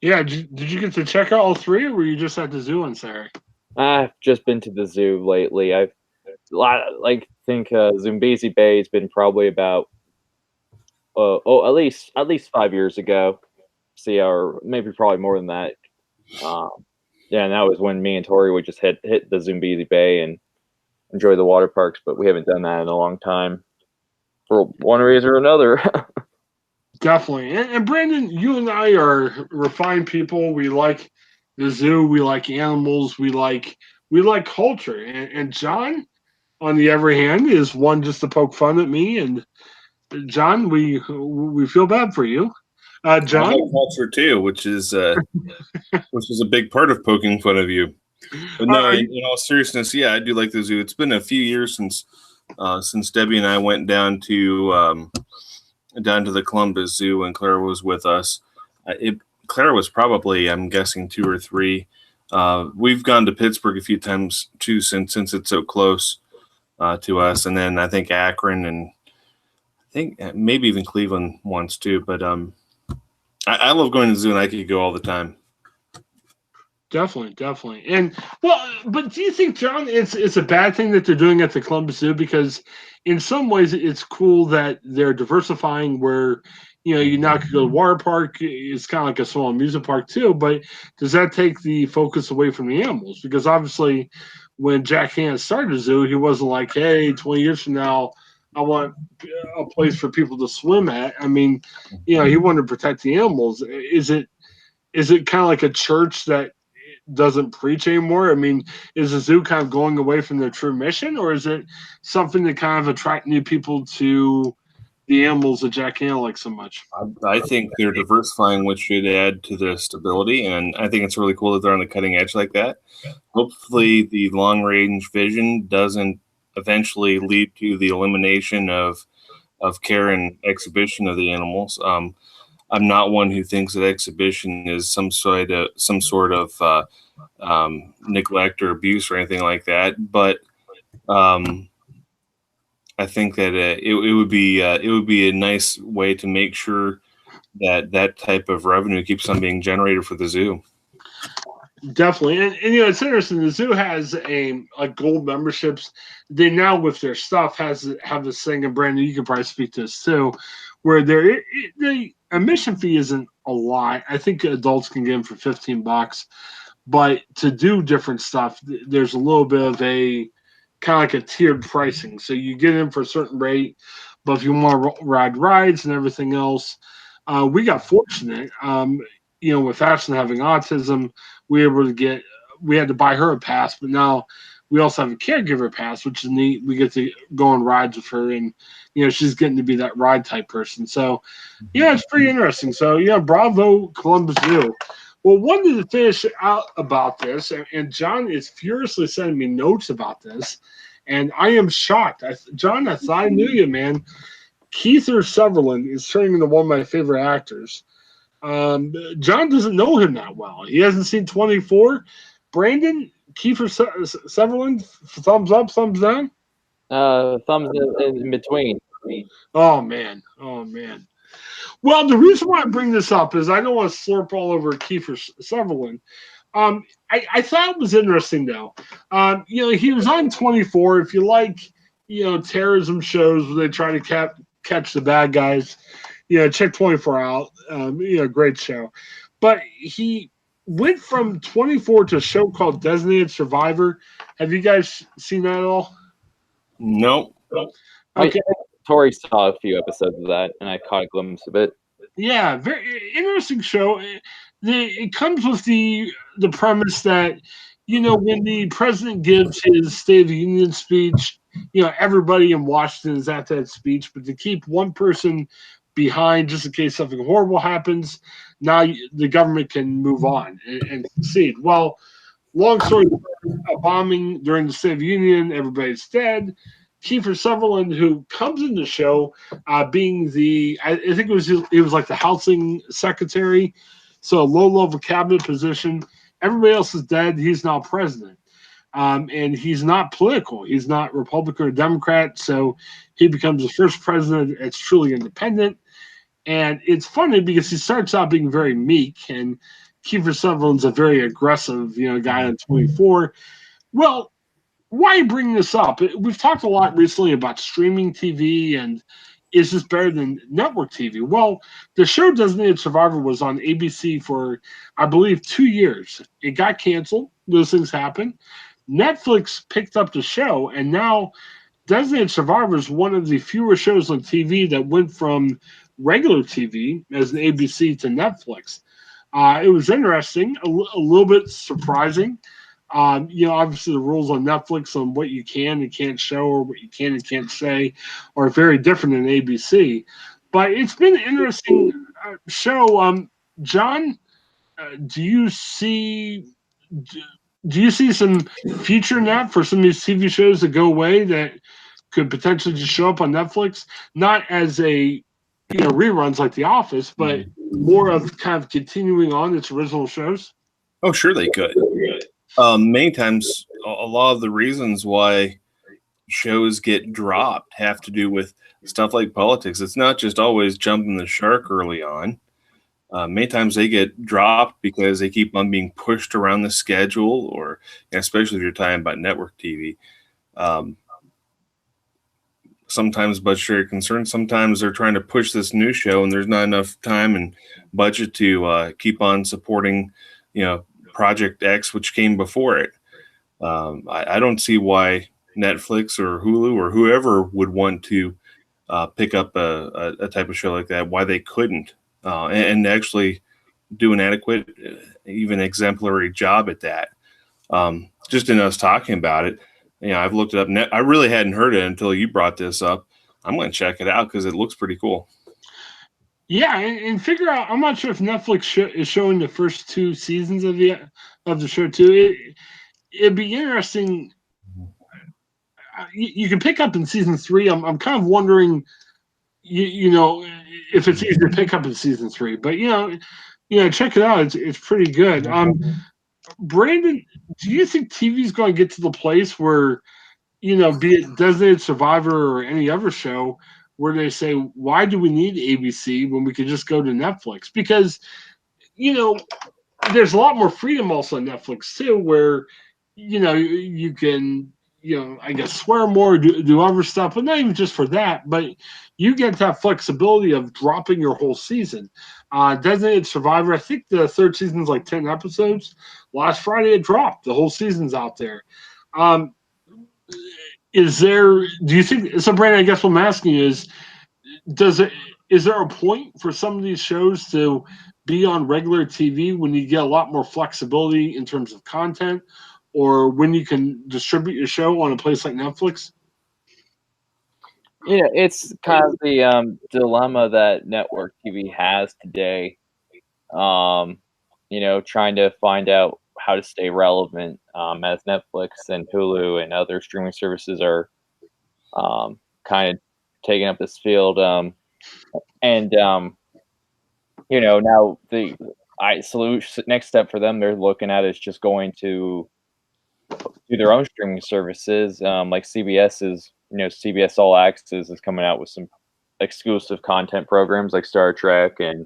Yeah, did you get to check out all three, or were you just at the zoo on Saturday? I've just been to the zoo lately. I think Zambezi Bay has been probably about at least 5 years ago. Or maybe probably more than that. Yeah, and that was when me and Tori would just hit the Zambezi Bay and enjoy the water parks, but we haven't done that in a long time for one reason or another. Definitely. And Brandon, you and I are refined people. We like the zoo. We like animals. We like culture. And John, on the other hand, is one just to poke fun at me. And John, we feel bad for you. John, I like culture too, which is a big part of poking fun of you. But no, in all seriousness, yeah, I do like the zoo. It's been a few years since Debbie and I went down to the Columbus Zoo, and Clara was with us. Clara was probably, I'm guessing, 2 or 3. We've gone to Pittsburgh a few times too, since it's so close to us, and then I think Akron, and I think maybe even Cleveland once too. But I love going to the zoo, and I could go all the time. Definitely. And but do you think, John, it's a bad thing that they're doing at the Columbus Zoo? Because in some ways it's cool that they're diversifying where, you now could go to water park. It's kind of like a small amusement park too, but does that take the focus away from the animals? Because obviously when Jack Hanna started the zoo, he wasn't like, hey, 20 years from now, I want a place for people to swim at. I mean, he wanted to protect the animals. Is it kind of like a church that doesn't preach anymore? I mean, is the zoo kind of going away from their true mission, or is it something that kind of attract new people to the animals that Jack Hanna likes so much? I think they're diversifying, which should add to the stability, and I think it's really cool that they're on the cutting edge like that. Hopefully the long range vision doesn't eventually lead to the elimination of care and exhibition of the animals. I'm not one who thinks that exhibition is some sort of neglect or abuse or anything like that. But I think that it would be a nice way to make sure that type of revenue keeps on being generated for the zoo. Definitely, and it's interesting. The zoo has a like gold memberships. They now with their stuff have this thing, and Brandon, you can probably speak to this too, where the admission fee isn't a lot. I think adults can get in for $15, but to do different stuff, there's a little bit of a kind of like a tiered pricing. So you get in for a certain rate, but if you want to ride rides and everything else, we got fortunate. With Ashton having autism, we were able to get. We had to buy her a pass, but now we also have a caregiver pass, which is neat. We get to go on rides with her, and she's getting to be that ride type person. So, it's pretty interesting. So, bravo, Columbus Zoo. Well, wanted to finish out about this, and John is furiously sending me notes about this, and I am shocked. John, I thought I knew you, man. Kiefer Sutherland is turning into one of my favorite actors. John doesn't know him that well. He hasn't seen 24. Brandon, Kiefer Sutherland, thumbs up, thumbs down? Thumbs in between. Oh, man. Well, the reason why I bring this up is I don't want to slurp all over Kiefer Sutherland. I thought it was interesting, though. He was on 24. If you like, terrorism shows where they try to catch the bad guys, check 24 out. Great show. But he went from 24 to a show called Designated Survivor. Have you guys seen that at all? Nope. Okay. Tori saw a few episodes of that, and I caught a glimpse of it. Yeah, very interesting show. It comes with the premise that, when the president gives his State of the Union speech, everybody in Washington is at that speech, but to keep one person behind just in case something horrible happens, now the government can move on and succeed. Well, long story, a bombing during the State of the Union, everybody's dead. Kiefer Sutherland, who comes in the show, being I think it was like the housing secretary, so a low-level cabinet position. Everybody else is dead. He's now president, and he's not political. He's not Republican or Democrat, so he becomes the first president that's truly independent. And it's funny because he starts out being very meek, and Kiefer Sutherland's a very aggressive, guy on 24. Well, why bring this up? We've talked a lot recently about streaming TV and is this better than network TV? Well, the show Designated Survivor was on ABC for, I believe, 2 years. It got canceled. Those things happen. Netflix picked up the show, and now Designated Survivor is one of the fewer shows on TV that went from regular TV as an ABC to Netflix. It was interesting, a little bit surprising. Obviously the rules on Netflix on what you can and can't show or what you can and can't say are very different than ABC. But it's been an interesting show. John, do you see some future in that for some of these TV shows that go away that could potentially just show up on Netflix, not as a reruns like The Office, but more of kind of continuing on its original shows? Oh, sure they could. Many times, a lot of the reasons why shows get dropped have to do with stuff like politics. It's not just always jumping the shark early on. Many times they get dropped because they keep on being pushed around the schedule, or especially if you're talking about network TV. Sometimes budgetary concerns. Sometimes they're trying to push this new show, and there's not enough time and budget to keep on supporting, Project X, which came before it. I don't see why Netflix or Hulu or whoever would want to pick up a type of show like that, why they couldn't and actually do an adequate, even exemplary job at that. Just in us talking about it, I've looked it up. I really hadn't heard it until you brought this up. I'm going to check it out because it looks pretty cool. Yeah, and figure out. I'm not sure if Netflix is showing the first 2 seasons of the show too. It'd be interesting. You can pick up in season 3. I'm kind of wondering, if it's easy to pick up in season 3. But check it out. It's pretty good. Brandon, do you think TV is going to get to the place where, be it Designated Survivor or any other show, where they say, why do we need ABC when we could just go to Netflix? Because, there's a lot more freedom also on Netflix too, where you can I guess swear more, do other stuff, but not even just for that, but you get that flexibility of dropping your whole season. Designated Survivor, I think the third season is like 10 episodes. Last Friday it dropped. The whole season's out there. Do you think, so Brandon, I guess what I'm asking you is there a point for some of these shows to be on regular TV when you get a lot more flexibility in terms of content, or when you can distribute your show on a place like Netflix? It's kind of the dilemma that network TV has today. Trying to find out how to stay relevant, as Netflix and Hulu and other streaming services are kind of taking up this field. Now the solution next step for them they're looking at is just going to do their own streaming services, like CBS's. CBS All Access is coming out with some exclusive content programs like Star Trek and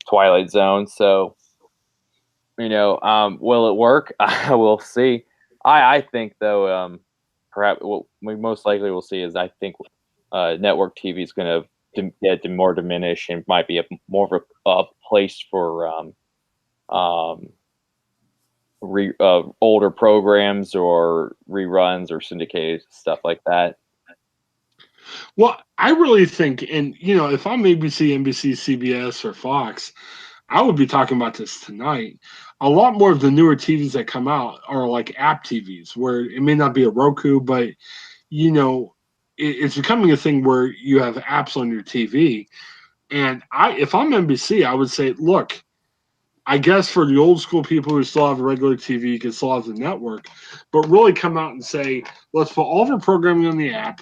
Twilight Zone. So, will it work? We'll see. I think though, perhaps what we most likely will see is I think network TV is going to get more diminished and might be more of a place for older programs or reruns or syndicated stuff like that. Well, I really think, and if I'm ABC, NBC, CBS, or Fox, I would be talking about this tonight. A lot more of the newer TVs that come out are like app TVs, where it may not be a Roku, but it's becoming a thing where you have apps on your TV. And if I'm NBC, I would say, look, I guess for the old school people who still have a regular TV, you can still have the network, but really come out and say, let's put all of our programming on the app.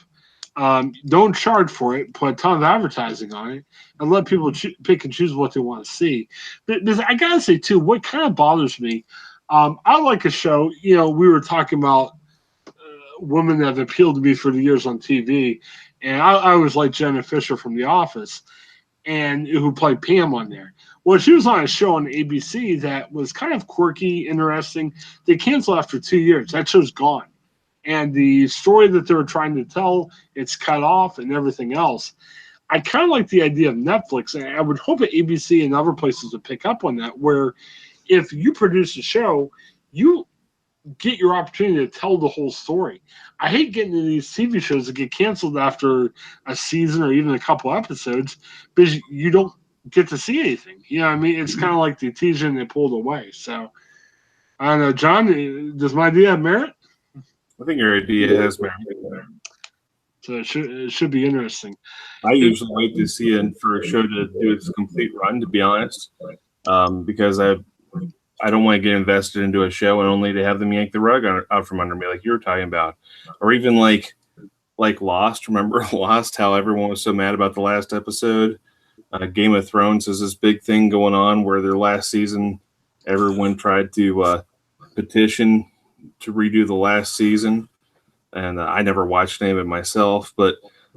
Don't charge for it. Put a ton of advertising on it, and let people pick and choose what they want to see. Because I gotta say too, what kind of bothers me, I like a show. We were talking about women that have appealed to me for the years on TV, and I always liked Jenna Fisher from The Office, and who played Pam on there. Well, she was on a show on ABC that was kind of quirky, interesting. They canceled after 2 years. That show's gone. And the story that they were trying to tell, it's cut off and everything else. I kind of like the idea of Netflix, and I would hope that ABC and other places would pick up on that, where if you produce a show, you get your opportunity to tell the whole story. I hate getting into these TV shows that get canceled after a season or even a couple episodes because you don't get to see anything. You know what I mean? It's kind of like the teaser and they pulled away. So, I don't know, John, does my idea have merit? I think your idea has merit. So it should be interesting. I usually wait to see it for a show to do its complete run, to be honest, because I don't want to get invested into a show and only to have them yank the rug out from under me, like you were talking about, or even like Lost. Remember Lost? How everyone was so mad about the last episode. Game of Thrones is this big thing going on where their last season, everyone tried to petition to redo the last season, and I never watched any of it myself, but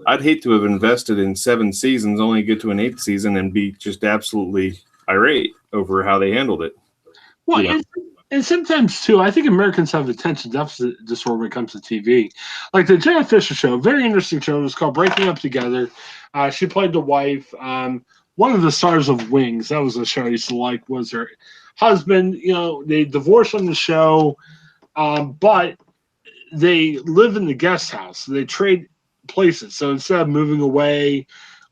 I'd hate to have invested in 7 seasons only to get to an 8th season and be just absolutely irate over how they handled it. Well, and sometimes too, I think Americans have attention deficit disorder when it comes to TV. Like the Jenna Fisher show, very interesting show. It was called Breaking Up Together. She played the wife. One of the stars of Wings, that was a show I used to like, was her husband. They divorced on the show. But they live in the guest house. They trade places. So instead of moving away,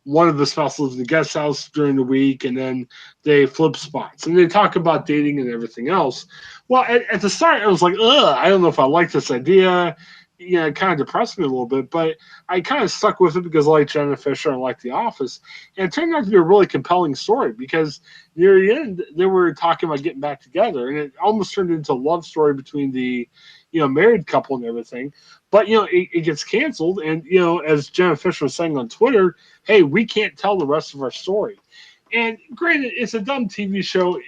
one of the spouses lives in the guest house during the week, and then they flip spots. And they talk about dating and everything else. Well, at the start, I was like, ugh, I don't know if I like this idea. It kind of depressed me a little bit, but I kind of stuck with it because I like Jenna Fisher and I like The Office. And it turned out to be a really compelling story because near the end, they were talking about getting back together. And it almost turned into a love story between the, married couple and everything. But, it gets canceled. And, as Jenna Fisher was saying on Twitter, hey, we can't tell the rest of our story. And granted, it's a dumb TV show.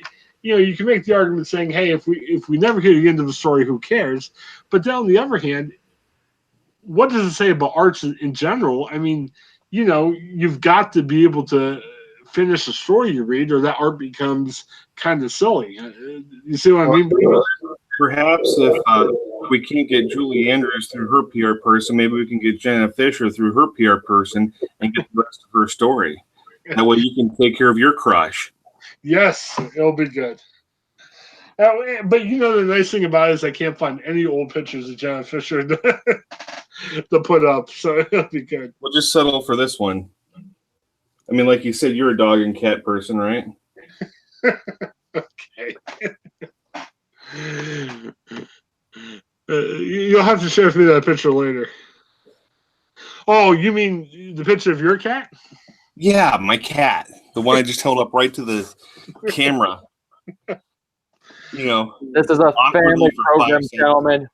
You can make the argument saying, hey, if we never hear the end of the story, who cares? But then on the other hand, what does it say about arts in general? I mean, you've got to be able to finish the story you read, or that art becomes kind of silly. You see what I mean? Perhaps if we can't get Julie Andrews through her PR person, maybe we can get Jenna Fisher through her PR person and get the rest of her story. That way you can take care of your crush. Yes, it'll be good. But you know the nice thing about it is I can't find any old pictures of Jenna Fisher to put up, so it'll be good. We'll just settle for this one. I mean, like you said, you're a dog and cat person, right? Okay. You'll have to share with me that picture later. Oh, you mean the picture of your cat? Yeah, my cat. The one I just held up right to the camera. You know, This is a family program, gentlemen.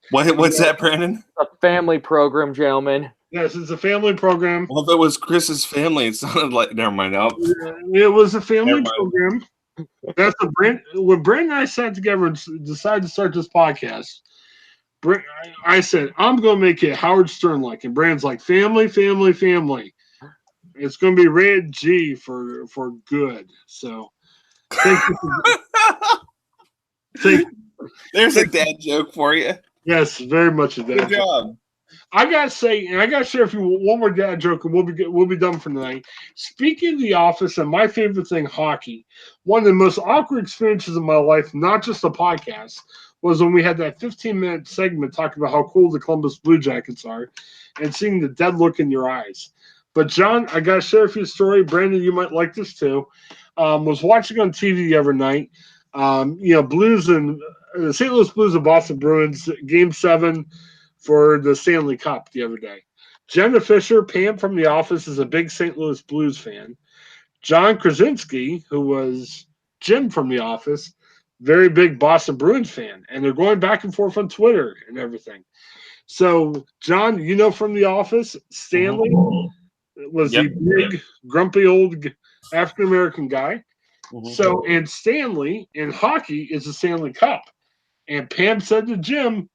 What's that, Brandon? A family program, gentlemen. Yes, it's a family program. Well, if it was Chris's family, it sounded like. Never mind. It was a family program. That's when Brandon and I sat together and decided to start this podcast. I said, I'm going to make it Howard Stern like, and Brandon's like, family, family, family. It's going to be rated G for good. So, thank you. There's a dad joke for you. Yes, very much a dad joke. Good job. I gotta say, and I gotta share with you one more dad joke, and we'll be done for tonight. Speaking of The Office and my favorite thing, hockey, one of the most awkward experiences of my life, not just a podcast, was when we had that 15-minute segment talking about how cool the Columbus Blue Jackets are, and seeing the dead look in your eyes. But John, I gotta share with you a story. Brandon, you might like this too. Was watching on TV the other night. Blues and the St. Louis Blues and Boston Bruins, Game 7 for the Stanley Cup the other day. Jenna Fisher, Pam from The Office, is a big St. Louis Blues fan. John Krasinski, who was Jim from The Office, very big Boston Bruins fan. And they're going back and forth on Twitter and everything. So, John, you know from The Office, Stanley was the big, grumpy old African-American guy. So, and Stanley in hockey is the Stanley Cup. And Pam said to Jim,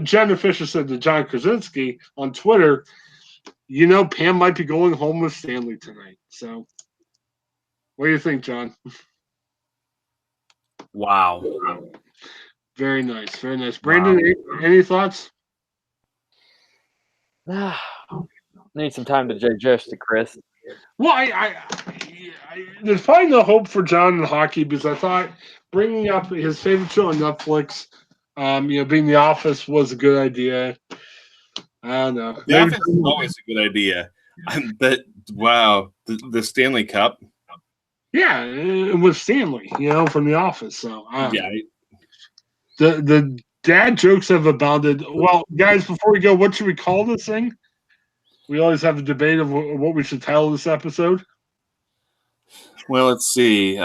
Jenna Fisher said to John Krasinski on Twitter, Pam might be going home with Stanley tonight. So, what do you think, John? Wow. Very nice. Very nice. Brandon, any thoughts? Need some time to digest it, Chris. Well, there's probably no hope for John in hockey because I thought bringing up his favorite show on Netflix, being The Office was a good idea. I don't know. The Office is always a good idea. But, wow, the Stanley Cup. Yeah, it was Stanley, from The Office. So, yeah. The dad jokes have abounded. Well, guys, before we go, what should we call this thing? We always have a debate of what we should title this episode. Well, let's see.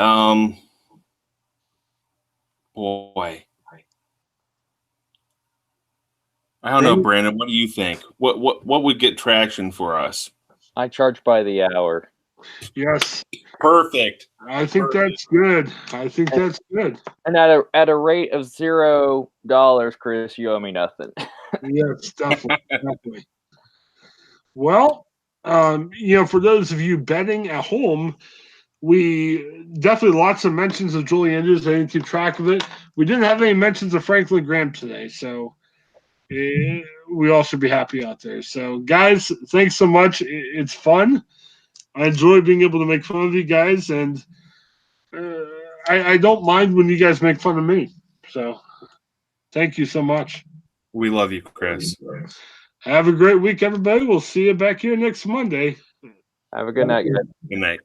Boy. I don't know, Brandon. What do you think? What would get traction for us? I charge by the hour. Yes. Perfect. I think that's good. And at a rate of $0, Chris, you owe me nothing. Yes, definitely. Well, for those of you betting at home, we definitely lots of mentions of Julie Andrews. I didn't keep track of it. We didn't have any mentions of Franklin Graham today, so we all should be happy out there. So, guys, thanks so much. It's fun. I enjoy being able to make fun of you guys, and I don't mind when you guys make fun of me. So, thank you so much. We love you, Chris. Have a great week, everybody. We'll see you back here next Monday. Have a good night, guys. Good night.